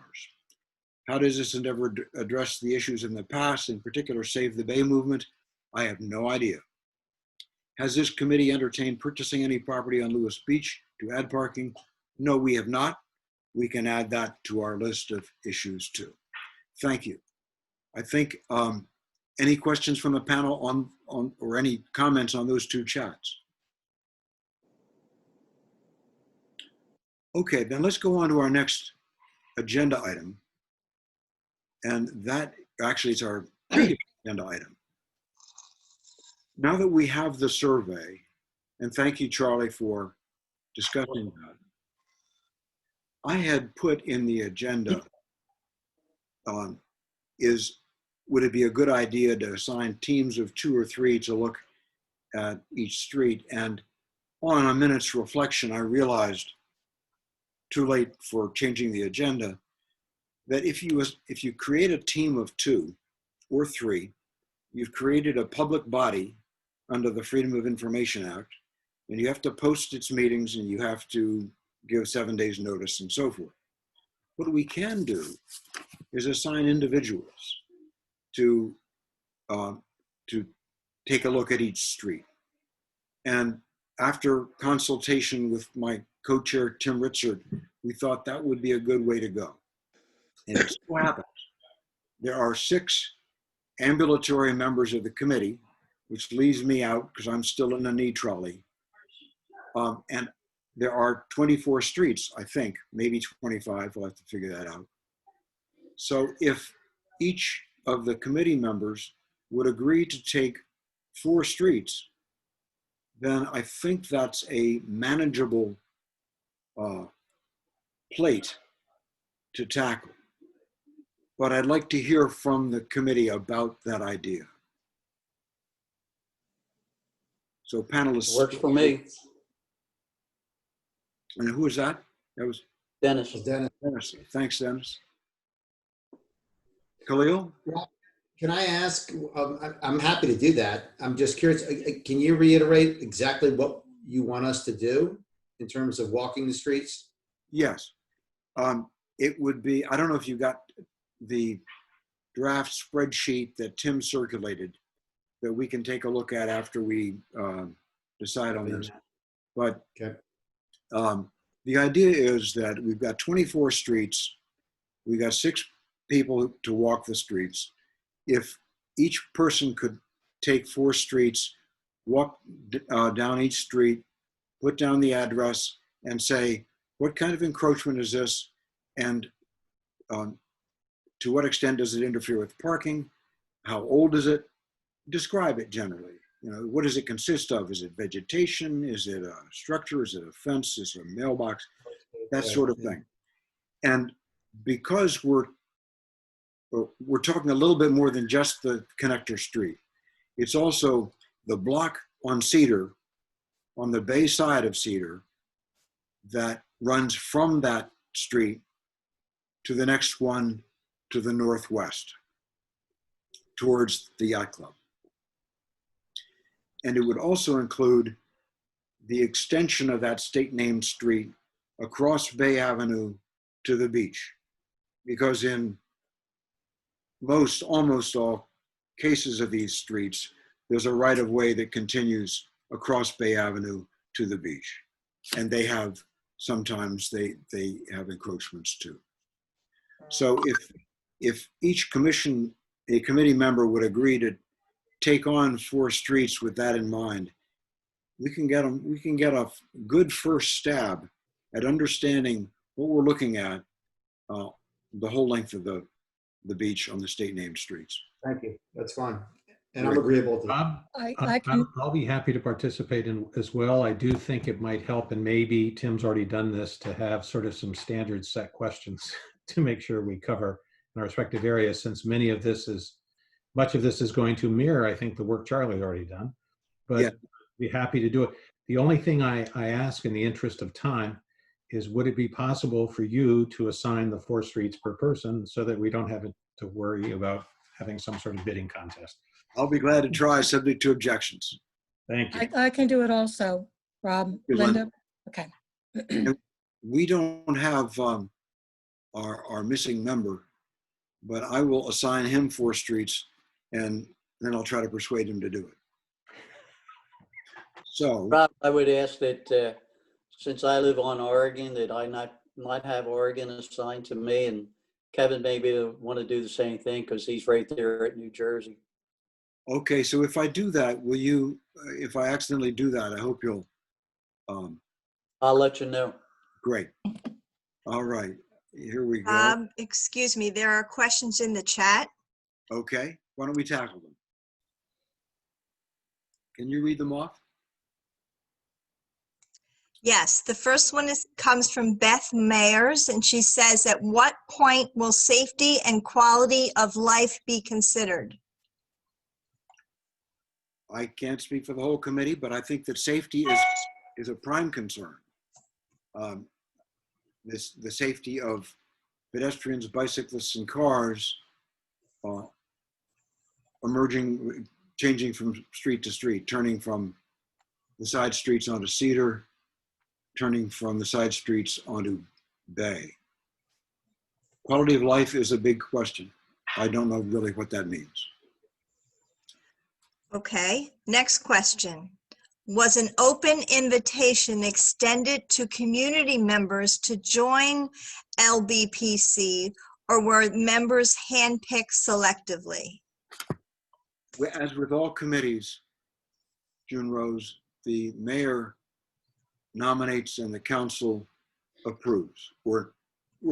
How does this endeavor address the issues in the past, in particular Save the Bay movement? I have no idea. Has this committee entertained purchasing any property on Lewis Beach to add parking? No, we have not. We can add that to our list of issues too. Thank you. I think any questions from the panel on or any comments on those two chats? Okay, then let's go on to our next agenda item. And that actually is our previous agenda item. Now that we have the survey, and thank you, Charlie, for discussing that, I had put in the agenda, would it be a good idea to assign teams of 2 or 3 to look at each street? And on a minute's reflection, I realized, too late for changing the agenda, that if you create a team of 2 or 3, you've created a public body under the Freedom of Information Act, and you have to post its meetings and you have to give 7 days notice and so forth. What we can do is assign individuals to take a look at each street. And after consultation with my co-chair, Tim Ritzert, we thought that would be a good way to go. And it so happens there are 6 ambulatory members of the committee, which leaves me out because I'm still in a knee trolley. And there are 24 streets, I think, maybe 25. We'll have to figure that out. So if each of the committee members would agree to take 4 streets, then I think that's a manageable plate to tackle. But I'd like to hear from the committee about that idea. So panelists. Works for me. And who was that? That was Dennis. Dennis. Thanks, Dennis. Khalil? Can I ask, I'm happy to do that. I'm just curious, can you reiterate exactly what you want us to do in terms of walking the streets? Yes. It would be, I don't know if you got the draft spreadsheet that Tim circulated that we can take a look at after we decide on this. But okay. The idea is that we've got 24 streets. We got 6 people to walk the streets. If each person could take 4 streets, walk down each street, put down the address and say, what kind of encroachment is this? And to what extent does it interfere with parking? How old is it? Describe it generally. You know, what does it consist of? Is it vegetation? Is it a structure? Is it a fence? Is it a mailbox? That sort of thing. And because we're talking a little bit more than just the connector street. It's also the block on Cedar, on the bay side of Cedar, that runs from that street to the next one to the northwest, towards the yacht club. And it would also include the extension of that state-named street across Bay Avenue to the beach. Because in almost all cases of these streets, there's a right-of-way that continues across Bay Avenue to the beach. And they have, sometimes they have encroachments too. So if each committee member would agree to take on 4 streets with that in mind, we can get a good first stab at understanding what we're looking at the whole length of the beach on the state named streets. Thank you. That's fine. And I'm agreeable to that. I'll be happy to participate in as well. I do think it might help, and maybe Tim's already done this, to have sort of some standard set questions to make sure we cover in our respective areas, since much of this is going to mirror, I think, the work Charlie's already done. But yeah, be happy to do it. The only thing I ask in the interest of time is, would it be possible for you to assign the 4 streets per person so that we don't have to worry about having some sort of bidding contest? I'll be glad to try, subject to objections. Thank you. I can do it also, Rob. Linda? Okay. We don't have our missing member, but I will assign him 4 streets and then I'll try to persuade him to do it. So, Rob, I would ask that since I live on Oregon, that I not have Oregon assigned to me, and Kevin maybe want to do the same thing because he's right there at New Jersey. Okay, so if I do that, will you, if I accidentally do that, I hope you'll. I'll let you know. Great. All right, here we go. Excuse me, there are questions in the chat. Okay, why don't we tackle them? Can you read them off? Yes, the first one comes from Beth Mayers, and she says, at what point will safety and quality of life be considered? I can't speak for the whole committee, but I think that safety is a prime concern. The safety of pedestrians, bicyclists, and cars changing from street to street, turning from the side streets onto Cedar, turning from the side streets onto Bay. Quality of life is a big question. I don't know really what that means. Okay, next question. Was an open invitation extended to community members to join LBPC, or were members handpicked selectively? As with all committees, June Rose, the mayor nominates and the council approves, or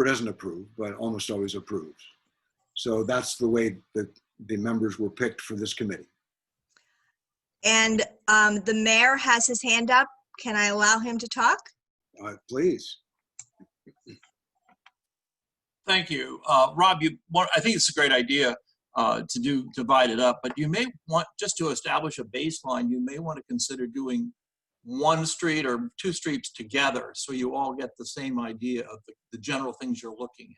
doesn't approve, but almost always approves. So that's the way that the members were picked for this committee. And the mayor has his hand up. Can I allow him to talk? Please. Thank you. Rob, I think it's a great idea to divide it up, but you may want, just to establish a baseline, you may want to consider doing one street or two streets together so you all get the same idea of the general things you're looking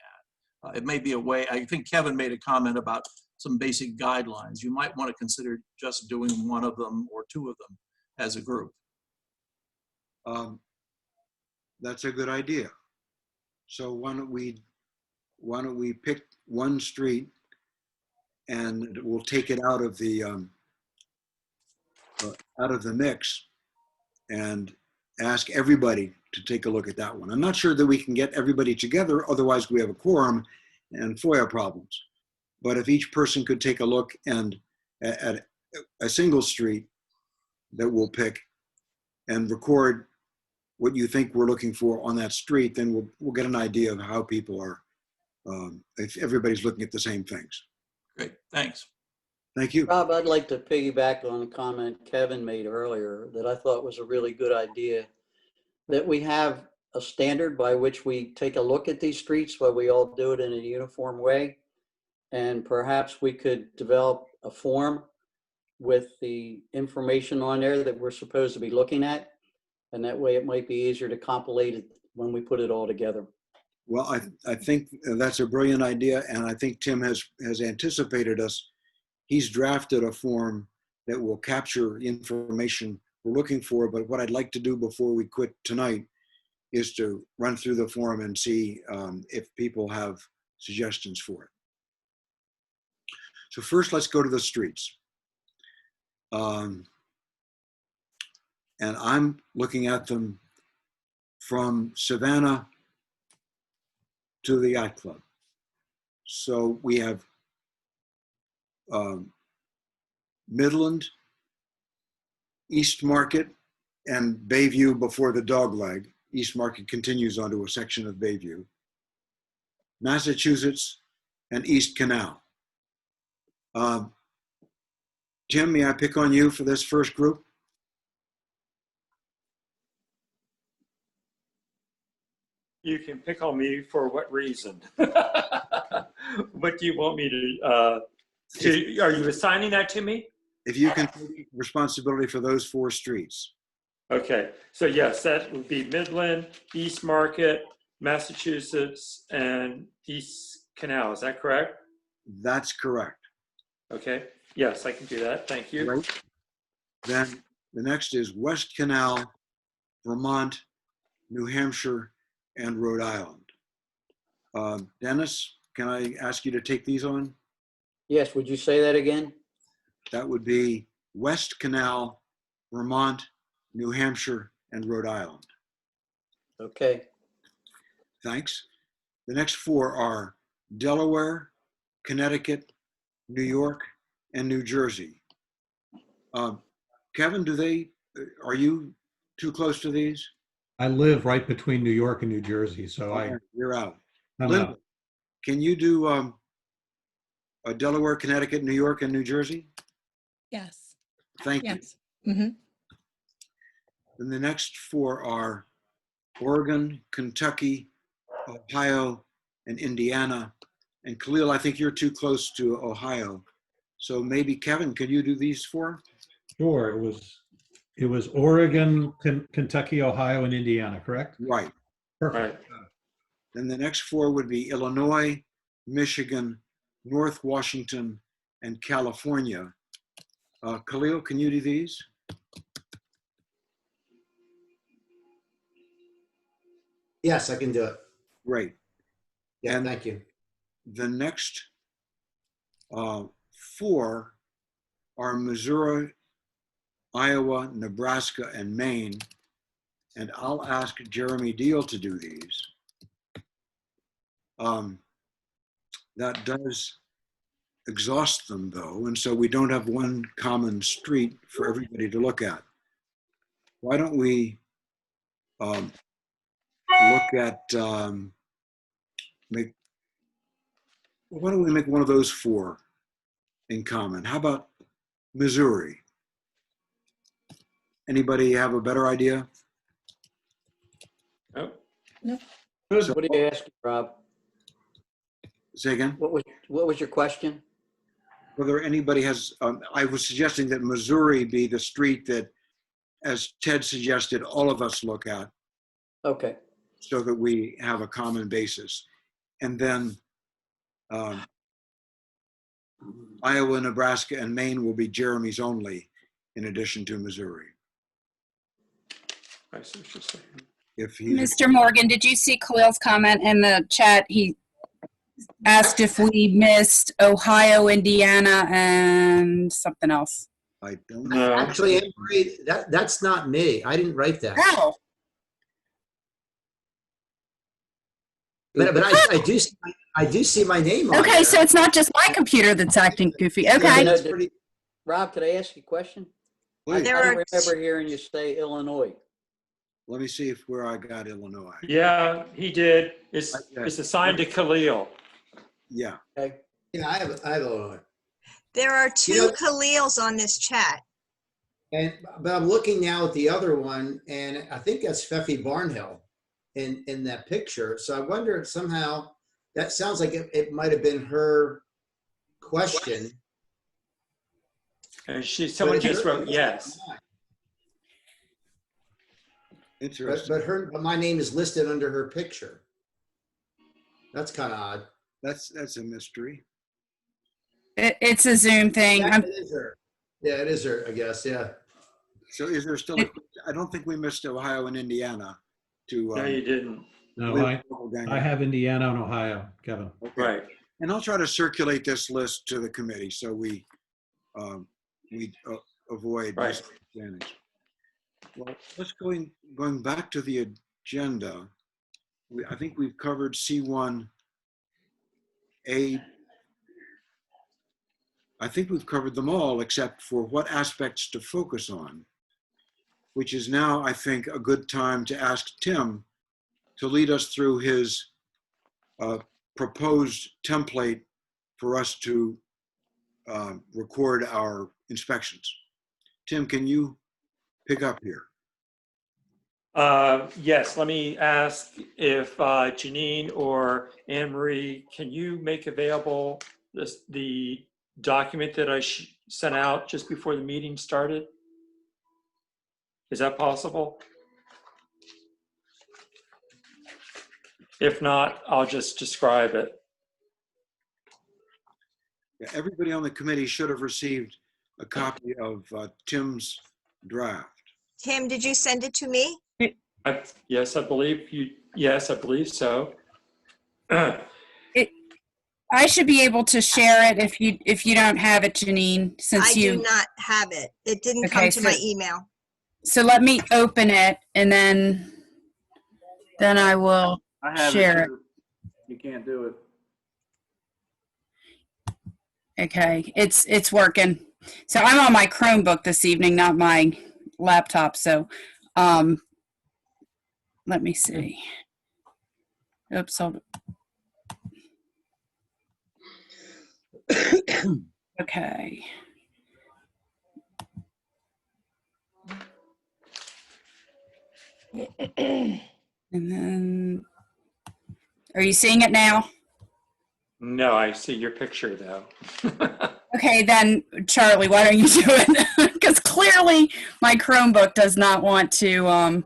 at. It may be a way, I think Kevin made a comment about some basic guidelines. You might want to consider just doing one of them or two of them as a group. That's a good idea. So why don't we pick one street and we'll take it out of the mix and ask everybody to take a look at that one. I'm not sure that we can get everybody together, otherwise we have a quorum and FOIA problems. But if each person could take a look and at a single street that we'll pick and record what you think we're looking for on that street, then we'll get an idea of how people are, if everybody's looking at the same things. Great, thanks. Thank you. Rob, I'd like to piggyback on a comment Kevin made earlier that I thought was a really good idea, that we have a standard by which we take a look at these streets, but we all do it in a uniform way. And perhaps we could develop a form with the information on there that we're supposed to be looking at. And that way it might be easier to compilate it when we put it all together. Well, I think that's a brilliant idea, and I think Tim has anticipated us. He's drafted a form that will capture information we're looking for, but what I'd like to do before we quit tonight is to run through the form and see if people have suggestions for it. So first, let's go to the streets. And I'm looking at them from Savannah to the yacht club. So we have Midland, East Market, and Bayview before the dog leg. East Market continues onto a section of Bayview. Massachusetts and East Canal. Tim, may I pick on you for this first group? You can pick on me for what reason? What do you want me to, are you assigning that to me? If you can take responsibility for those 4 streets. Okay, so yes, that would be Midland, East Market, Massachusetts, and East Canal. Is that correct? That's correct. Okay, yes, I can do that. Thank you. Right. Then the next is West Canal, Vermont, New Hampshire, and Rhode Island. Dennis, can I ask you to take these on? Yes, would you say that again? That would be West Canal, Vermont, New Hampshire, and Rhode Island. Okay. Thanks. The next 4 are Delaware, Connecticut, New York, and New Jersey. Kevin, are you too close to these? I live right between New York and New Jersey, so You're out. I'm Linda, out. can you do Delaware, Connecticut, New York, and New Jersey? Yes. Thank Yes. you. Mm-hmm. Then the next 4 are Oregon, Kentucky, Ohio, and Indiana. And Khalil, I think you're too close to Ohio. So maybe Kevin, could you do these 4? Sure, it was Oregon, Kentucky, Ohio, and Indiana, correct? Right. Perfect. Then the next 4 would be Illinois, Michigan, North Washington, and California. Khalil, can you do these? Yes, I can do it. Great. Yeah, And thank you. the next 4 are Missouri, Iowa, Nebraska, and Maine. And I'll ask Jeremy Deal to do these. That does exhaust them though, and so we don't have one common street for everybody to look at. Why don't we look at, why don't we make one of those four in common? How about Missouri? Anybody have a better idea? Oh, So- What do you ask, Rob? Say again? What was your question? Whether anybody has, I was suggesting that Missouri be the street that, as Ted suggested, all of us look at Okay. so that we have a common basis. And then Iowa, Nebraska, and Maine will be Jeremy's only, in addition to Missouri. I see what you're saying. If he's, Mr. Morgan, did you see Khalil's comment in the chat? He asked if we missed Ohio, Indiana, and something else. I don't No. Actually, Anne Marie, that's not me. I didn't write that. Oh, But I do see my name on okay, there. so it's not just my computer that's acting goofy. Yeah, Okay. that's pretty- Rob, could I ask you a question? Please. I There don't are remember hearing you say Illinois. Let me see where I got Illinois. Yeah, he did. It's assigned to Khalil. Yeah. Okay. Yeah, I have Illinois. There are two You know- Khalils on this chat. But I'm looking now at the other one, and I think that's Pfeffi Barnhill in that picture. So I wonder if somehow that sounds like it might have been her question. And someone just wrote yes. Interesting. But my name is listed under her picture. That's kind of odd. That's a mystery. It's a Zoom thing. Yeah, it is her. Yeah, it is her, I guess. Yeah. So is there still, I don't think we missed Ohio and Indiana to. No, you didn't. No, I have Indiana and Ohio, Kevin. Okay. Right. And I'll try to circulate this list to the committee so we avoid Right. misunderstandings. Well, let's going back to the agenda. I think we've covered C1A. I think we've covered them all except for what aspects to focus on, which is now, I think, a good time to ask Tim to lead us through his proposed template for us to record our inspections. Tim, can you pick up here? Yes, let me ask if Janine or Anne Marie, can you make available the document that I sent out just before the meeting started? Is that possible? If not, I'll just describe it. Yeah, everybody on the committee should have received a copy of Tim's draft. Tim, did you send it to me? Yes, I believe you. Yes, I believe so. I should be able to share it if you don't have it, Janine, since I you. do not have it. It didn't Okay, come to my so- email. So let me open it and then I will I have share it. too. You can't do it. Okay, it's working. So I'm on my Chromebook this evening, not my laptop. So let me see. Oops, hold okay. And then, are you seeing it now? No, I see your picture though. Okay, then Charlie, why don't you do it? Because clearly my Chromebook does not want to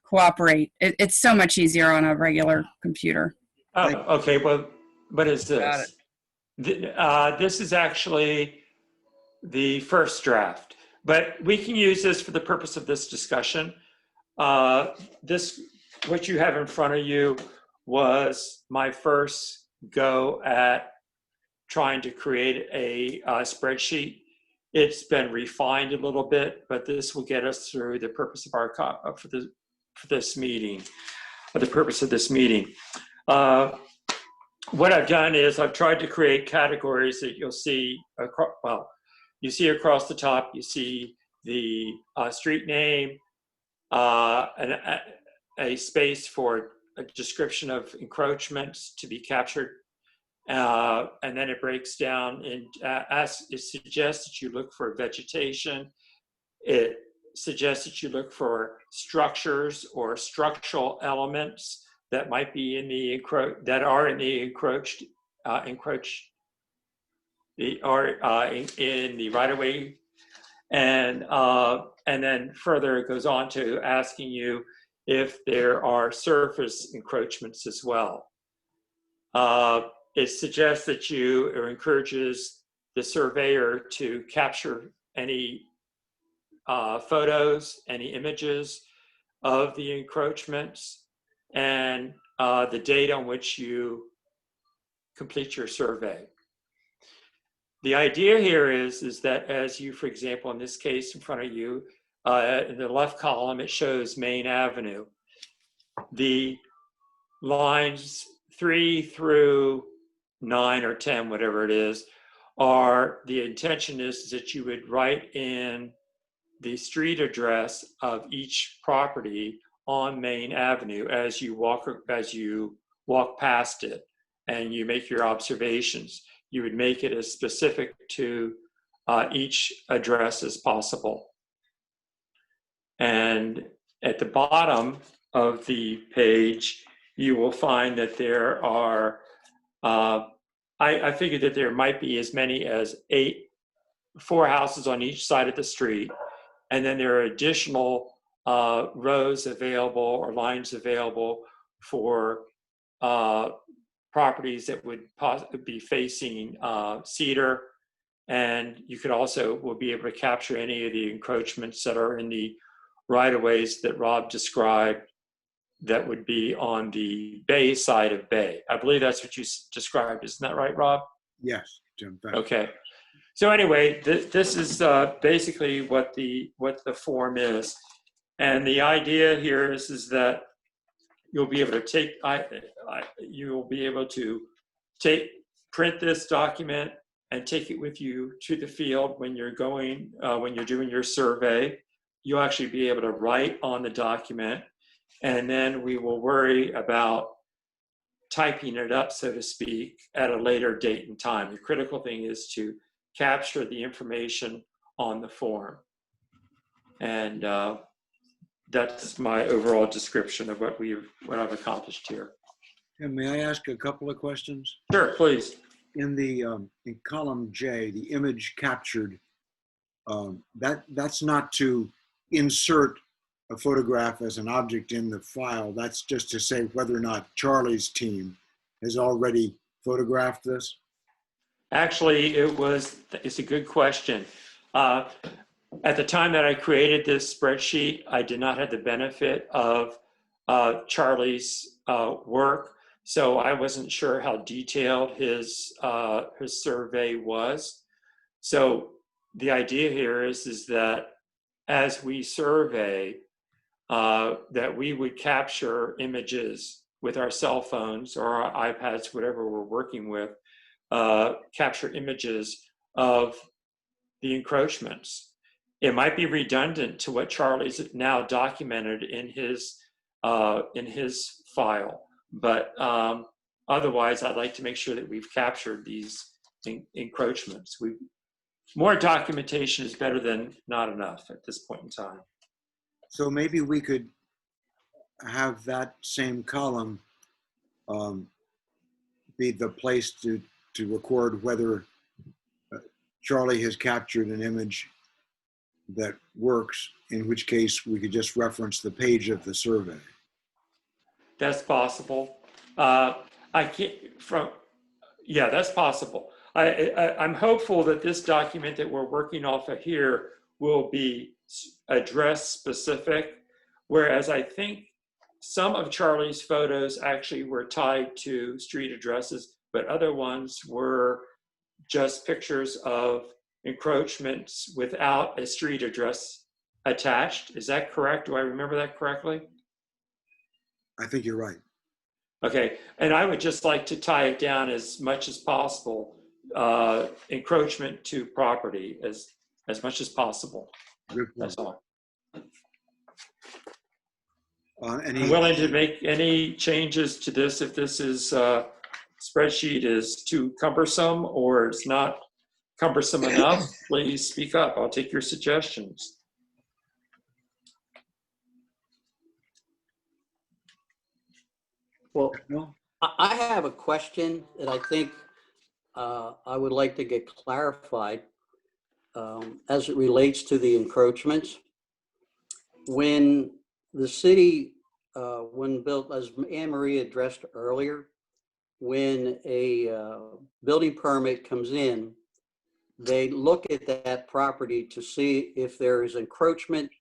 cooperate. It's so much easier on a regular computer. Oh, okay. Well, what is Got this? This is actually the first draft, but we can use this for the purpose of this discussion. What you have in front of you was my first go at trying to create a spreadsheet. It's been refined a little bit, but this will get us through the purpose of our for this meeting, or the purpose of this meeting. What I've done is I've tried to create categories that you'll see you see across the top. You see the street name, a space for a description of encroachments to be captured. And then it breaks down and as it suggests that you look for vegetation. It suggests that you look for structures or structural elements that might be in the encroached in the right of way. And then further it goes on to asking you if there are surface encroachments as well. It suggests that you, or encourages the surveyor to capture any photos, any images of the encroachments, and the date on which you complete your survey. The idea here is that as you, for example, in this case in front of you, in the left column, it shows Main Avenue. The lines 3 through 9 or 10, whatever it is, the intention is that you would write in the street address of each property on Main Avenue as you walk past it and you make your observations. You would make it as specific to each address as possible. And at the bottom of the page, you will find that there are, I figured that there might be as many as 4 houses on each side of the street. And then there are additional rows available or lines available for properties that would be facing Cedar. And you could also will be able to capture any of the encroachments that are in the right-of-ways that Rob described that would be on the Bay side of Bay. I believe that's what you described. Isn't that right, Rob? Yes, Jim. Okay. So anyway, this is basically what the form is. And the idea here is that you'll be able to print this document and take it with you to the field when you're doing your survey. You'll actually be able to write on the document, and then we will worry about typing it up, so to speak, at a later date and time. The critical thing is to capture the information on the form. And that's my overall description of what I've accomplished here. And may I ask a couple of questions? Sure, please. In column J, the image captured, that's not to insert a photograph as an object in the file. That's just to say whether or not Charlie's team has already photographed this. Actually, it's a good question. At the time that I created this spreadsheet, I did not have the benefit of Charlie's work, so I wasn't sure how detailed his survey was. So the idea here is that as we survey, that we would capture images with our cell phones or our iPads, whatever we're working with, capture images of the encroachments. It might be redundant to what Charlie's now documented in his file, but otherwise, I'd like to make sure that we've captured these encroachments. More documentation is better than not enough at this point in time. So maybe we could have that same column be the place to record whether Charlie has captured an image that works, in which case we could just reference the page of the survey. That's possible. Yeah, that's possible. I'm hopeful that this document that we're working off of here will be address specific, whereas I think some of Charlie's photos actually were tied to street addresses, but other ones were just pictures of encroachments without a street address attached. Is that correct? Do I remember that correctly? I think you're right. Okay. And I would just like to tie it down as much as possible, encroachment to property as much as possible. That's all. I'm willing to make any changes to this if this is spreadsheet is too cumbersome or it's not cumbersome enough. Please speak up. I'll take your suggestions. Well, I have a question that I think I would like to get clarified as it relates to the encroachments. When the city, when built, as Anne Marie addressed earlier, when a building permit comes in, they look at that property to see if there is encroachment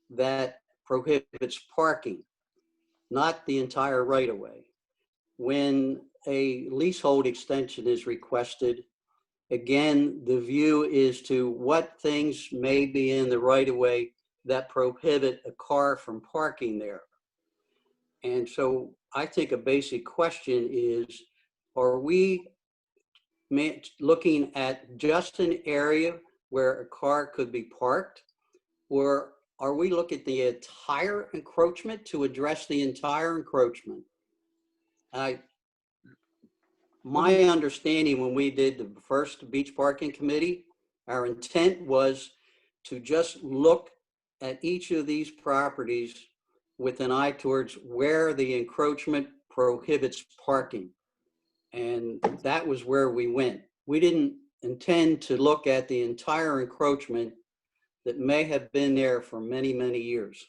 that prohibits parking, not the entire right-of-way. When a leasehold extension is requested, again, the view is to what things may be in the right-of-way that prohibit a car from parking there. And so I think a basic question is, are we looking at just an area where a car could be parked? Or are we looking at the entire encroachment to address the entire encroachment? My understanding when we did the first beach parking committee, our intent was to just look at each of these properties with an eye towards where the encroachment prohibits parking. And that was where we went. We didn't intend to look at the entire encroachment that may have been there for many, many years.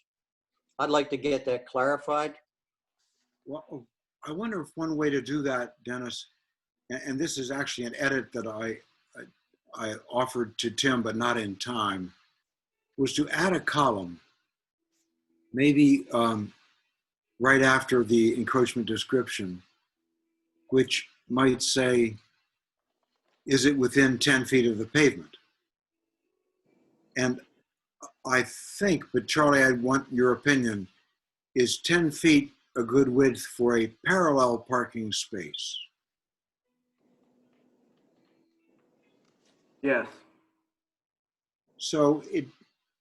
I'd like to get that clarified. Well, I wonder if one way to do that, Dennis, and this is actually an edit that I offered to Tim, but not in time, was to add a column, maybe right after the encroachment description, which might say, is it within 10 feet of the pavement? And I think, but Charlie, I want your opinion, is 10 feet a good width for a parallel parking space? Yes. So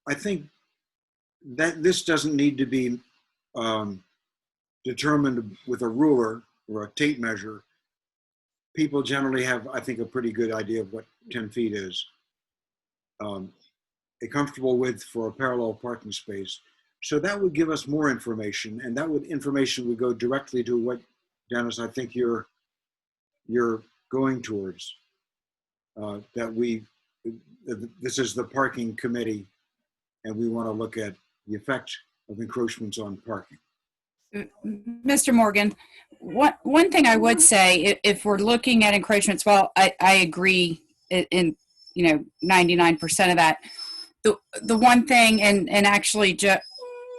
I think that this doesn't need to be determined with a ruler or a tape measure. People generally have, I think, a pretty good idea of what 10 feet is. A comfortable width for a parallel parking space. So that would give us more information, and that information would go directly to what, Dennis, I think you're going towards. This is the parking committee, and we want to look at the effect of encroachments on parking. Mr. Morgan, one thing I would say, if we're looking at encroachments, well, I agree in 99% of that. The one thing, and actually,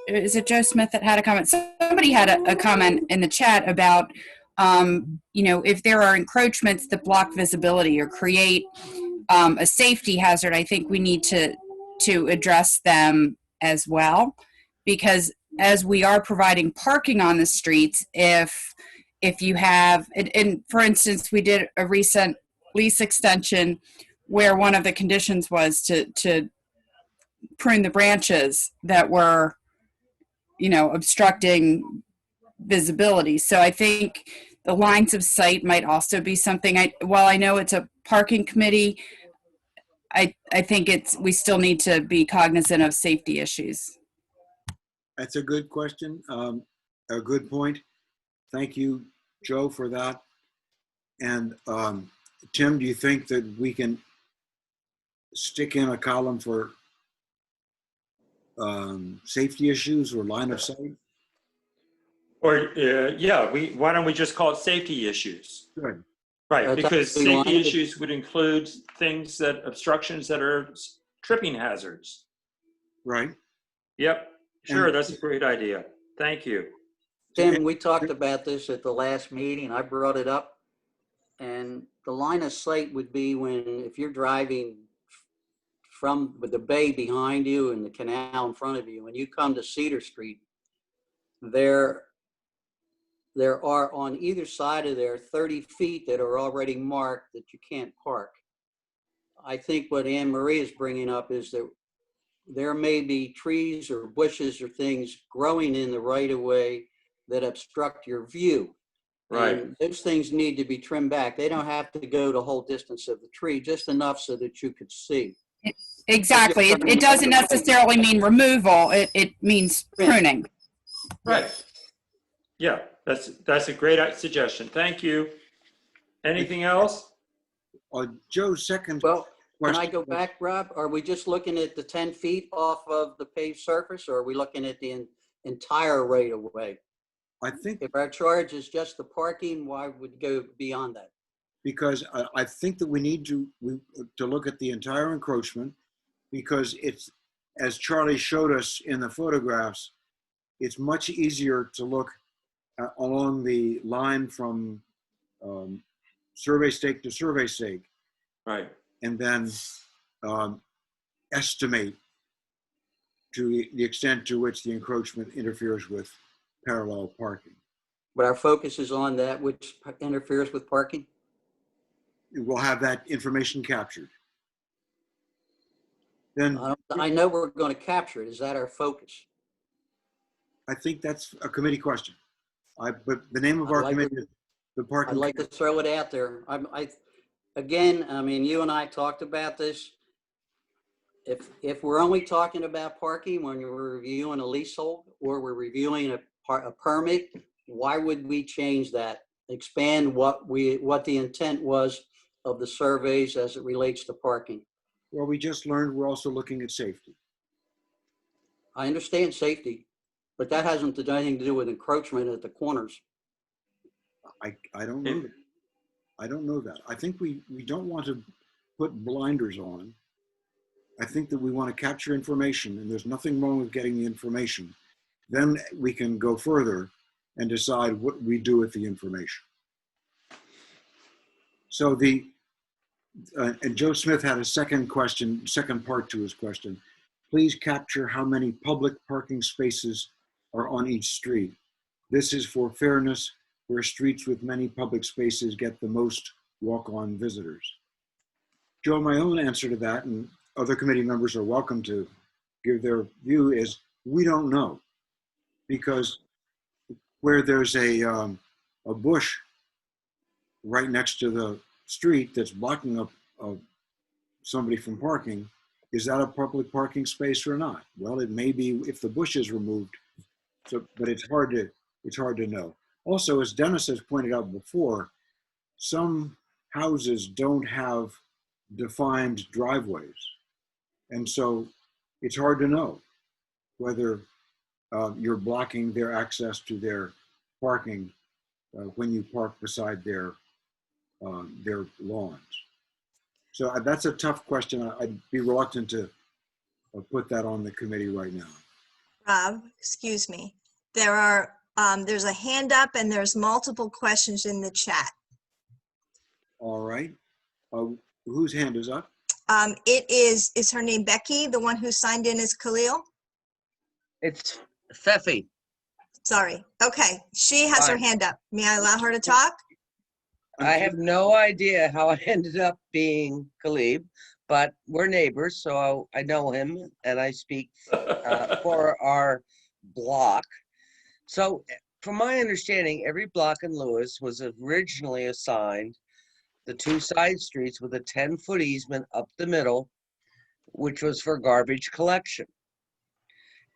is it Joe Smith that had a comment? Somebody had a comment in the chat about, if there are encroachments that block visibility or create a safety hazard, I think we need to address them as well, because as we are providing parking on the streets, if you have, and for instance, we did a recent lease extension where one of the conditions was to prune the branches that were, obstructing visibility. So I think the lines of sight might also be something. While I know it's a parking committee, I think we still need to be cognizant of safety issues. That's a good question, a good point. Thank you, Joe, for that. And Tim, do you think that we can stick in a column for safety issues or line of sight? Or, yeah, why don't we just call it safety issues? Good. Right, because safety issues would include things obstructions that are tripping hazards. Right. Yep, sure, that's a great idea. Thank you. Tim, we talked about this at the last meeting. I brought it up. And the line of sight would be if you're driving with the bay behind you and the canal in front of you, when you come to Cedar Street, there are on either side of there 30 feet that are already marked that you can't park. I think what Anne Marie is bringing up is that there may be trees or bushes or things growing in the right of way that obstruct your view. Right. And those things need to be trimmed back. They don't have to go the whole distance of the tree, just enough so that you could see. Exactly. It doesn't necessarily mean removal. It means pruning. Right. Yeah, that's a great suggestion. Thank you. Anything else? Joe's second Well, can I question. go back, Rob? Are we just looking at the 10 feet off of the paved surface, or are we looking at the entire right of way? I think If our charge is just the parking, why would go beyond that? because I think that we need to look at the entire encroachment, because it's, as Charlie showed us in the photographs, it's much easier to look along the line from survey stake to survey stake, Right. and then estimate to the extent to which the encroachment interferes with parallel parking. But our focus is on that which interferes with parking? We'll have that information captured. Then I know we're going to capture it. Is that our focus? I think that's a committee question. But the name of our committee is the I'd parking. like to throw it out there. Again, I mean, you and I talked about this. If we're only talking about parking when we're reviewing a leasehold or we're reviewing a permit, why would we change that? Expand what the intent was of the surveys as it relates to parking. Well, we just learned we're also looking at safety. I understand safety, but that hasn't anything to do with encroachment at the corners. I don't know that. I don't know that. I think we don't want to put blinders on. I think that we want to capture information, and there's nothing wrong with getting the information. Then we can go further and decide what we do with the information. So and Joe Smith had a second question, second part to his question. Please capture how many public parking spaces are on each street. This is for fairness, where streets with many public spaces get the most walk-on visitors. Joe, my own answer to that, and other committee members are welcome to give their view, is we don't know. Because where there's a bush right next to the street that's blocking up somebody from parking, is that a public parking space or not? Well, it may be if the bush is removed, but it's hard to know. Also, as Dennis has pointed out before, some houses don't have defined driveways. And so it's hard to know whether you're blocking their access to their parking when you park beside their lawns. So that's a tough question. I'd be reluctant to put that on the committee right now. Rob, excuse me. There's a hand up and there's multiple questions in the chat. All right. Whose hand is up? Is her name Becky, the one who signed in as Khalil? It's Fefi. Sorry. Okay. She has her hand up. May I allow her to talk? I have no idea how I ended up being Khalib, but we're neighbors, so I know him and I speak for our block. So from my understanding, every block in Lewis was originally assigned the two side streets with a 10-foot easement up the middle, which was for garbage collection.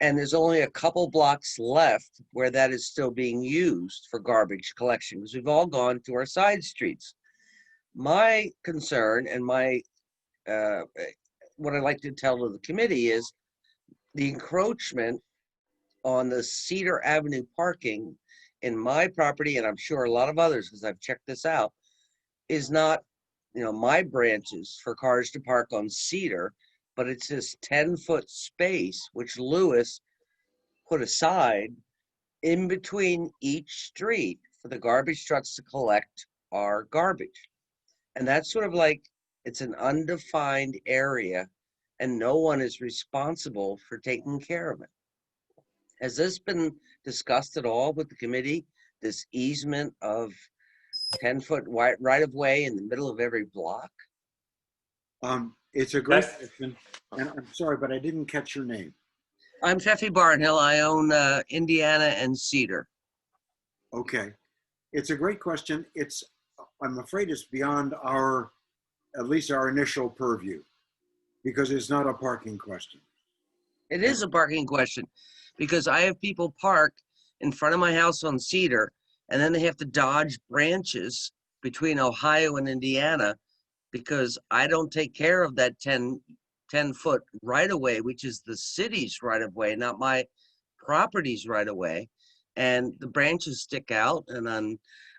And there's only a couple blocks left where that is still being used for garbage collection, because we've all gone to our side streets. My concern and my what I'd like to tell to the committee is the encroachment on the Cedar Avenue parking in my property, and I'm sure a lot of others, because I've checked this out, is not, my branches for cars to park on Cedar, but it's this 10-foot space, which Lewis put aside in between each street for the garbage trucks to collect our garbage. And that's sort of like, it's an undefined area and no one is responsible for taking care of it. Has this been discussed at all with the committee, this easement of 10-foot right of way in the middle of every block? It's a great That's- question, and I'm sorry, but I didn't catch your name. I'm Feffy Barnhill. I own Indiana and Cedar. Okay. It's a great question. I'm afraid it's beyond at least our initial purview, because it's not a parking question. It is a parking question because I have people park in front of my house on Cedar, and then they have to dodge branches between Ohio and Indiana because I don't take care of that 10-foot right of way, which is the city's right of way, not my property's right of way. And the branches stick out, and then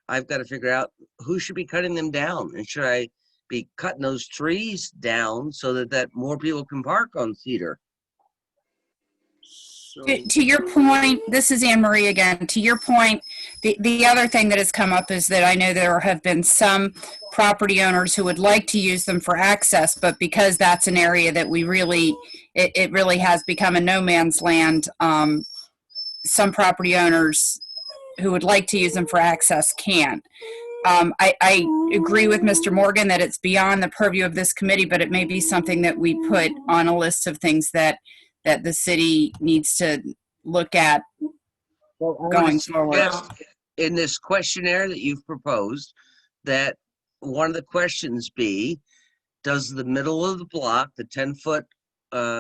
I've got to figure out who should be cutting them down. And should I be cutting those trees down so that more people can park on Cedar? To your point, this is Anne Marie again. To your point, the other thing that has come up is that I know there have been some property owners who would like to use them for access, but because that's an area that it really has become a no man's land, some property owners who would like to use them for access can't. I agree with Mr. Morgan that it's beyond the purview of this committee, but it may be something that we put on a list of things that the city needs to look at going forward. In this questionnaire that you've proposed, that one of the questions be, does the middle of the block, the 10-foot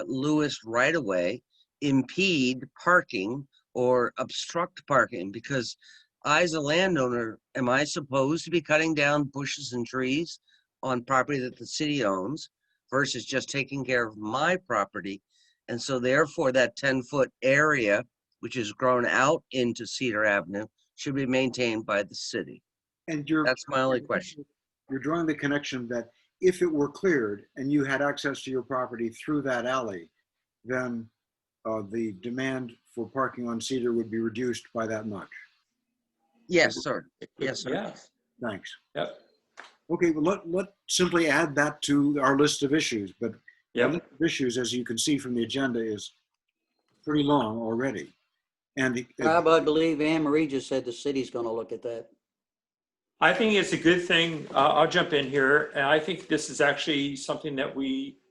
Lewis right-of-way, impede parking or obstruct parking? Because I, as a landowner, am I supposed to be cutting down bushes and trees on property that the city owns versus just taking care of my property? And so therefore that 10-foot area, which is grown out into Cedar Avenue, should be maintained by the city. And That's my only question. You're drawing the connection that if it were cleared and you had access to your property through that alley, then the demand for parking on Cedar would be reduced by that much. Yes, sir. Yes, sir. Yes. Thanks. Yep. Okay, well, let's simply add that to our list of issues, but our list of issues, as you can see from the agenda, is pretty long already. And Rob, I believe Anne Marie just said the city's going to look at that. I think it's a good thing. I'll jump in here. And I think this is actually something that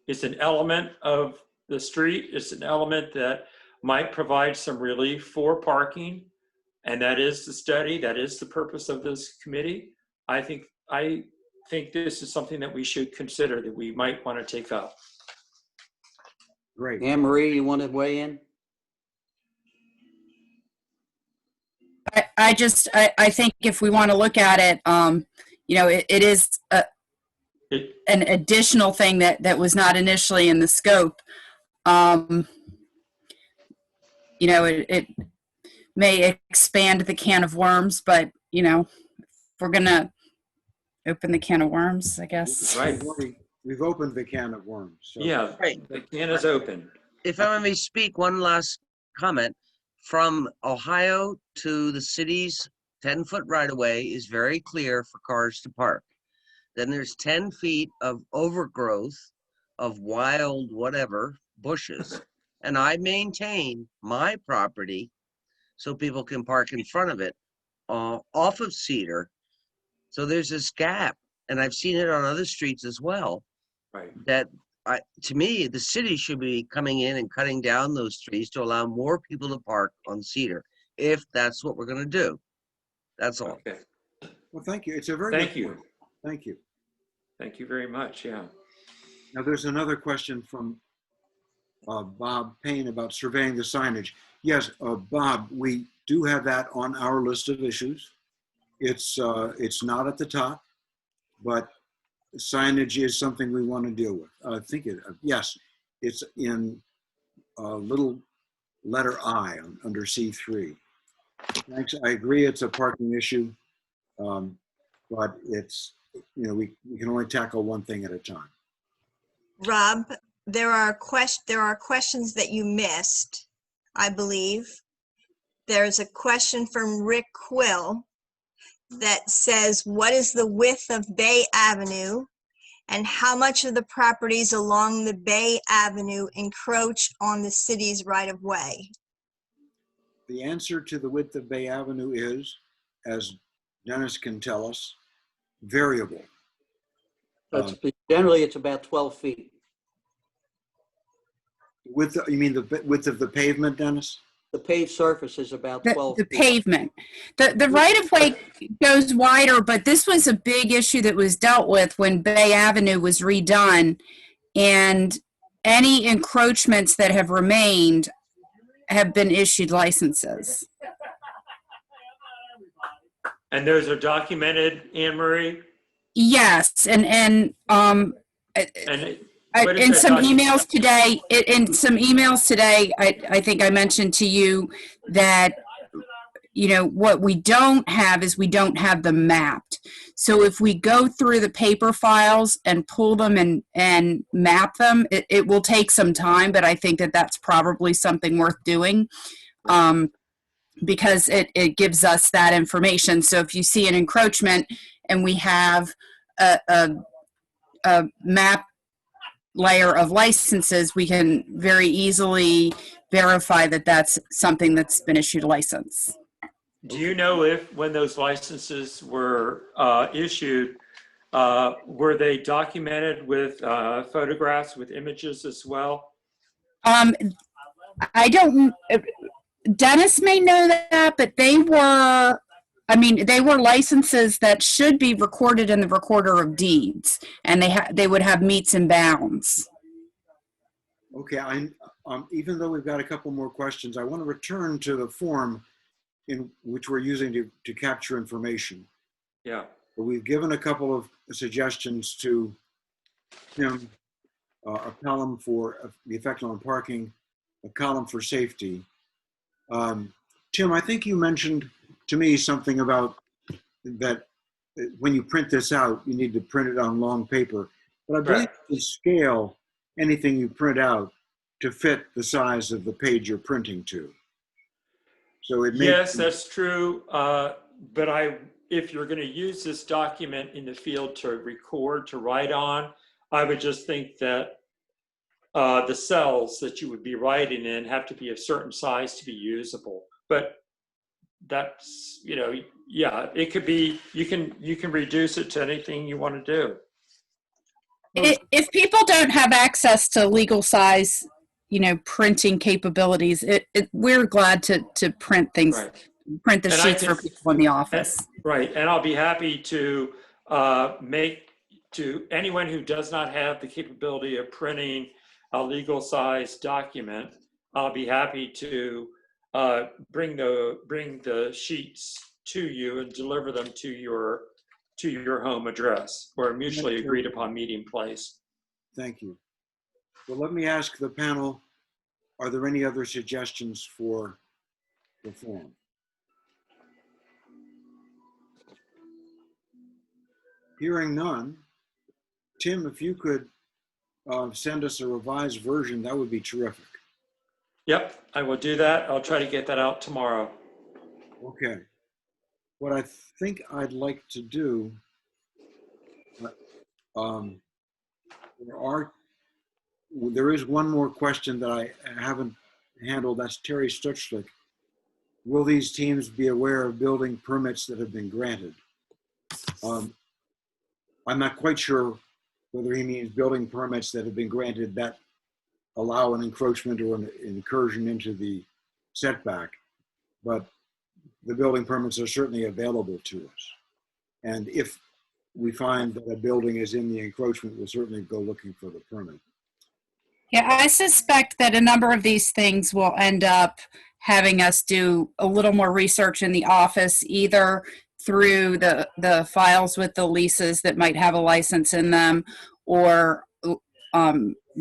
it's an element of the street. It's an element that might provide some relief for parking. And that is the study. That is the purpose of this committee. I think this is something that we should consider, that we might want to take up. Great. Anne Marie, you want to weigh in? I think if we want to look at it, it is an additional thing that was not initially in the scope. It may expand the can of worms, but if we're gonna open the can of worms, I guess. Right. We've opened the can of worms. So. Yeah, the can is open. If I may speak, one last comment. From Ohio to the city's 10-foot right-of-way is very clear for cars to park. Then there's 10 feet of overgrowth of wild whatever bushes. And I maintain my property so people can park in front of it off of Cedar. So there's this gap, and I've seen it on other streets as well. Right. That to me, the city should be coming in and cutting down those trees to allow more people to park on Cedar, if that's what we're going to do. That's all. Okay. Well, thank you. It's a very Thank good you. point. Thank you. Thank you very much. Yeah. Now, there's another question from Bob Payne about surveying the signage. Yes, Bob, we do have that on our list of issues. It's not at the top, but signage is something we want to deal with. I think yes, it's in little letter I under C3. Thanks. I agree it's a parking issue, but it's, we can only tackle one thing at a time. Rob, there are questions that you missed, I believe. There's a question from Rick Quill that says, what is the width of Bay Avenue and how much of the properties along the Bay Avenue encroach on the city's right-of-way? The answer to the width of Bay Avenue is, as Dennis can tell us, variable. That's Generally, it's about 12 feet. Width, you mean the width of the pavement, Dennis? The paved surface is about 12 The feet. pavement. The right-of-way goes wider, but this was a big issue that was dealt with when Bay Avenue was redone. And any encroachments that have remained have been issued licenses. And those are documented, Anne Marie? Yes, and And what is in that some document? emails today, I think I mentioned to you that, you know, what we don't have is we don't have them mapped. So if we go through the paper files and pull them and map them, it will take some time, but I think that that's probably something worth doing. Because it gives us that information. So if you see an encroachment and we have a map layer of licenses, we can very easily verify that that's something that's been issued a license. Do you know if, when those licenses were issued, were they documented with photographs, with images as well? I don't, Dennis may know that, but they were licenses that should be recorded in the recorder of deeds, and they would have meets and bounds. Okay, even though we've got a couple more questions, I want to return to the form in which we're using to capture information. Yeah. We've given a couple of suggestions to Tim, a column for the effect on parking, a column for safety. Tim, I think you mentioned to me something about that when you print this out, you need to print it on long paper. But I believe you scale anything you print out to fit the size of the page you're printing to. So it may Yes, that's true. But if you're going to use this document in the field to record, to write on, I would just think that the cells that you would be writing in have to be a certain size to be usable. But that's, you know, yeah, it could be, you can reduce it to anything you want to do. If people don't have access to legal size, you know, printing capabilities, we're glad to print things, print the sheets for people in the office. Right, and I'll be happy to make to anyone who does not have the capability of printing a legal size document, I'll be happy to bring the sheets to you and deliver them to your home address or a mutually agreed upon meeting place. Thank you. Well, let me ask the panel, are there any other suggestions for the form? Hearing none, Tim, if you could send us a revised version, that would be terrific. Yep, I will do that. I'll try to get that out tomorrow. Okay. What I think I'd like to do, there is one more question that I haven't handled. That's Terry Stutzlick. Will these teams be aware of building permits that have been granted? I'm not quite sure whether he means building permits that have been granted that allow an encroachment or an incursion into the setback, but the building permits are certainly available to us. And if we find that a building is in the encroachment, we'll certainly go looking for the permit. Yeah, I suspect that a number of these things will end up having us do a little more research in the office, either through the files with the leases that might have a license in them, or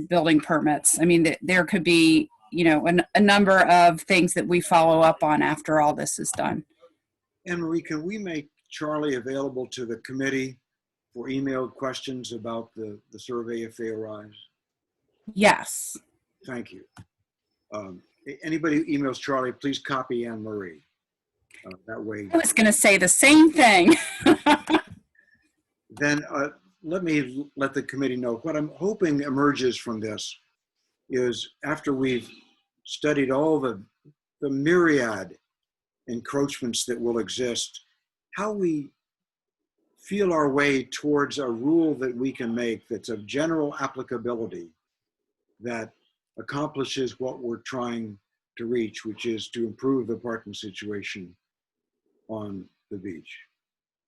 building permits. I mean, there could be, you know, a number of things that we follow up on after all this is done. Anne-Marie, can we make Charlie available to the committee for emailed questions about the survey if they arise? Yes. Thank you. Anybody who emails Charlie, please copy Anne-Marie. That way. I was going to say the same thing. Then let me let the committee know. What I'm hoping emerges from this is, after we've studied all the myriad encroachments that will exist, how we feel our way towards a rule that we can make that's of general applicability that accomplishes what we're trying to reach, which is to improve the parking situation on the beach.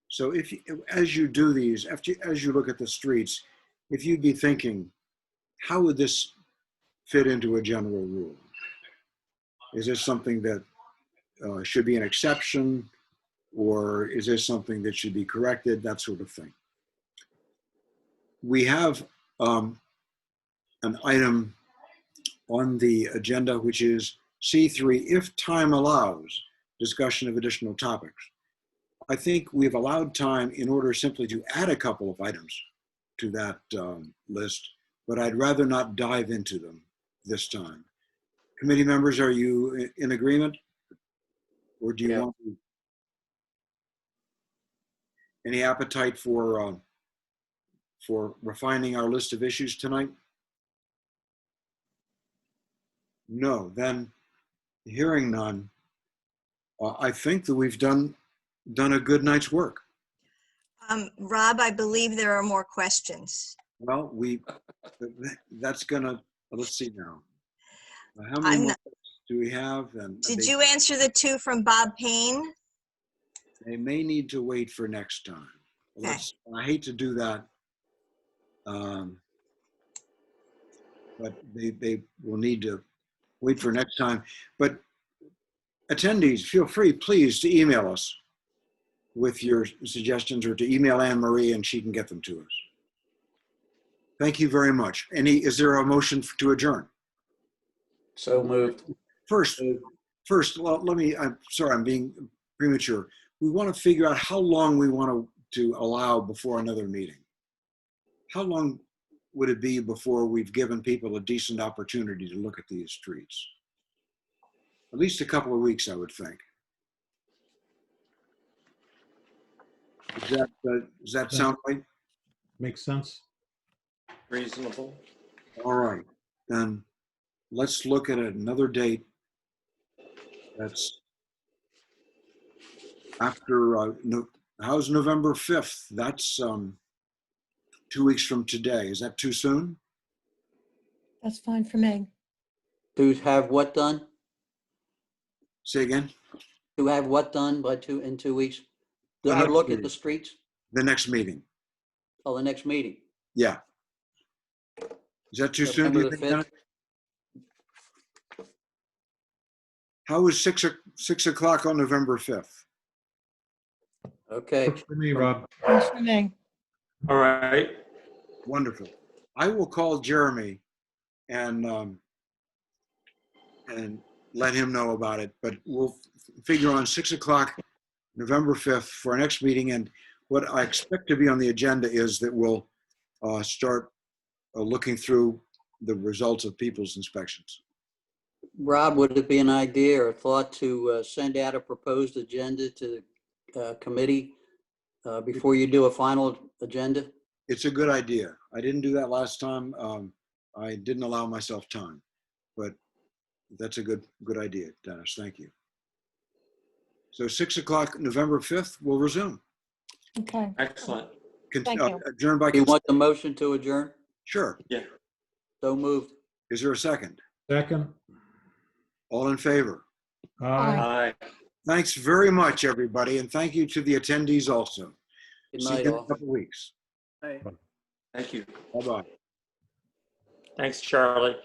So if, as you do these, as you look at the streets, if you'd be thinking, how would this fit into a general rule? Is this something that should be an exception, or is this something that should be corrected, that sort of thing? We have an item on the agenda, which is C3, if time allows, discussion of additional topics. I think we've allowed time in order simply to add a couple of items to that list, but I'd rather not dive into them this time. Committee members, are you in agreement? Or do you want to? Any appetite for refining our list of issues tonight? No, then hearing none, I think that we've done a good night's work. Rob, I believe there are more questions. Well, that's gonna, let's see now. How I'm many more not- do we have? And Did you answer the two from Bob Payne? They may need to wait for next time. I hate to do that. But they will need to wait for next time. But attendees, feel free, please, to email us with your suggestions, or to email Anne Marie and she can get them to us. Thank you very much. Is there a motion to adjourn? So moved. First, well, I'm sorry, I'm being premature. We want to figure out how long we want to allow before another meeting. How long would it be before we've given people a decent opportunity to look at these streets? At least a couple of weeks, I would think. Does that sound right? Makes sense. Reasonable. All right, then let's look at another date that's after, how's November 5th? That's 2 weeks from today. Is that too soon? That's fine for me. To have what done? Say again? To have what done in 2 weeks? To next look at meeting. the streets? The next meeting. Oh, the next meeting. Yeah. Is that too soon? do November you the think, Dennis? 5th. How is 6 o'clock on November 5th? Okay. Works for me, Rob. Works for me. All right. Wonderful. I will call Jeremy and let him know about it, but we'll figure on 6 o'clock, November 5th for our next meeting. And what I expect to be on the agenda is that we'll start looking through the results of people's inspections. Rob, would it be an idea or thought to send out a proposed agenda to the committee before you do a final agenda? It's a good idea. I didn't do that last time. I didn't allow myself time, but that's a good idea, Dennis. Thank you. So 6 o'clock, November 5th, we'll resume. Okay. Excellent. Thank you. Adjourn by You want the motion to adjourn? Sure. Yeah. So moved. Is there a second? Second. All in favor? Aye. Aye. Thanks very much, everybody, and thank you to the attendees also. Good See night, you in a all. couple weeks. Hey. Bye-bye. Thanks, Charlie.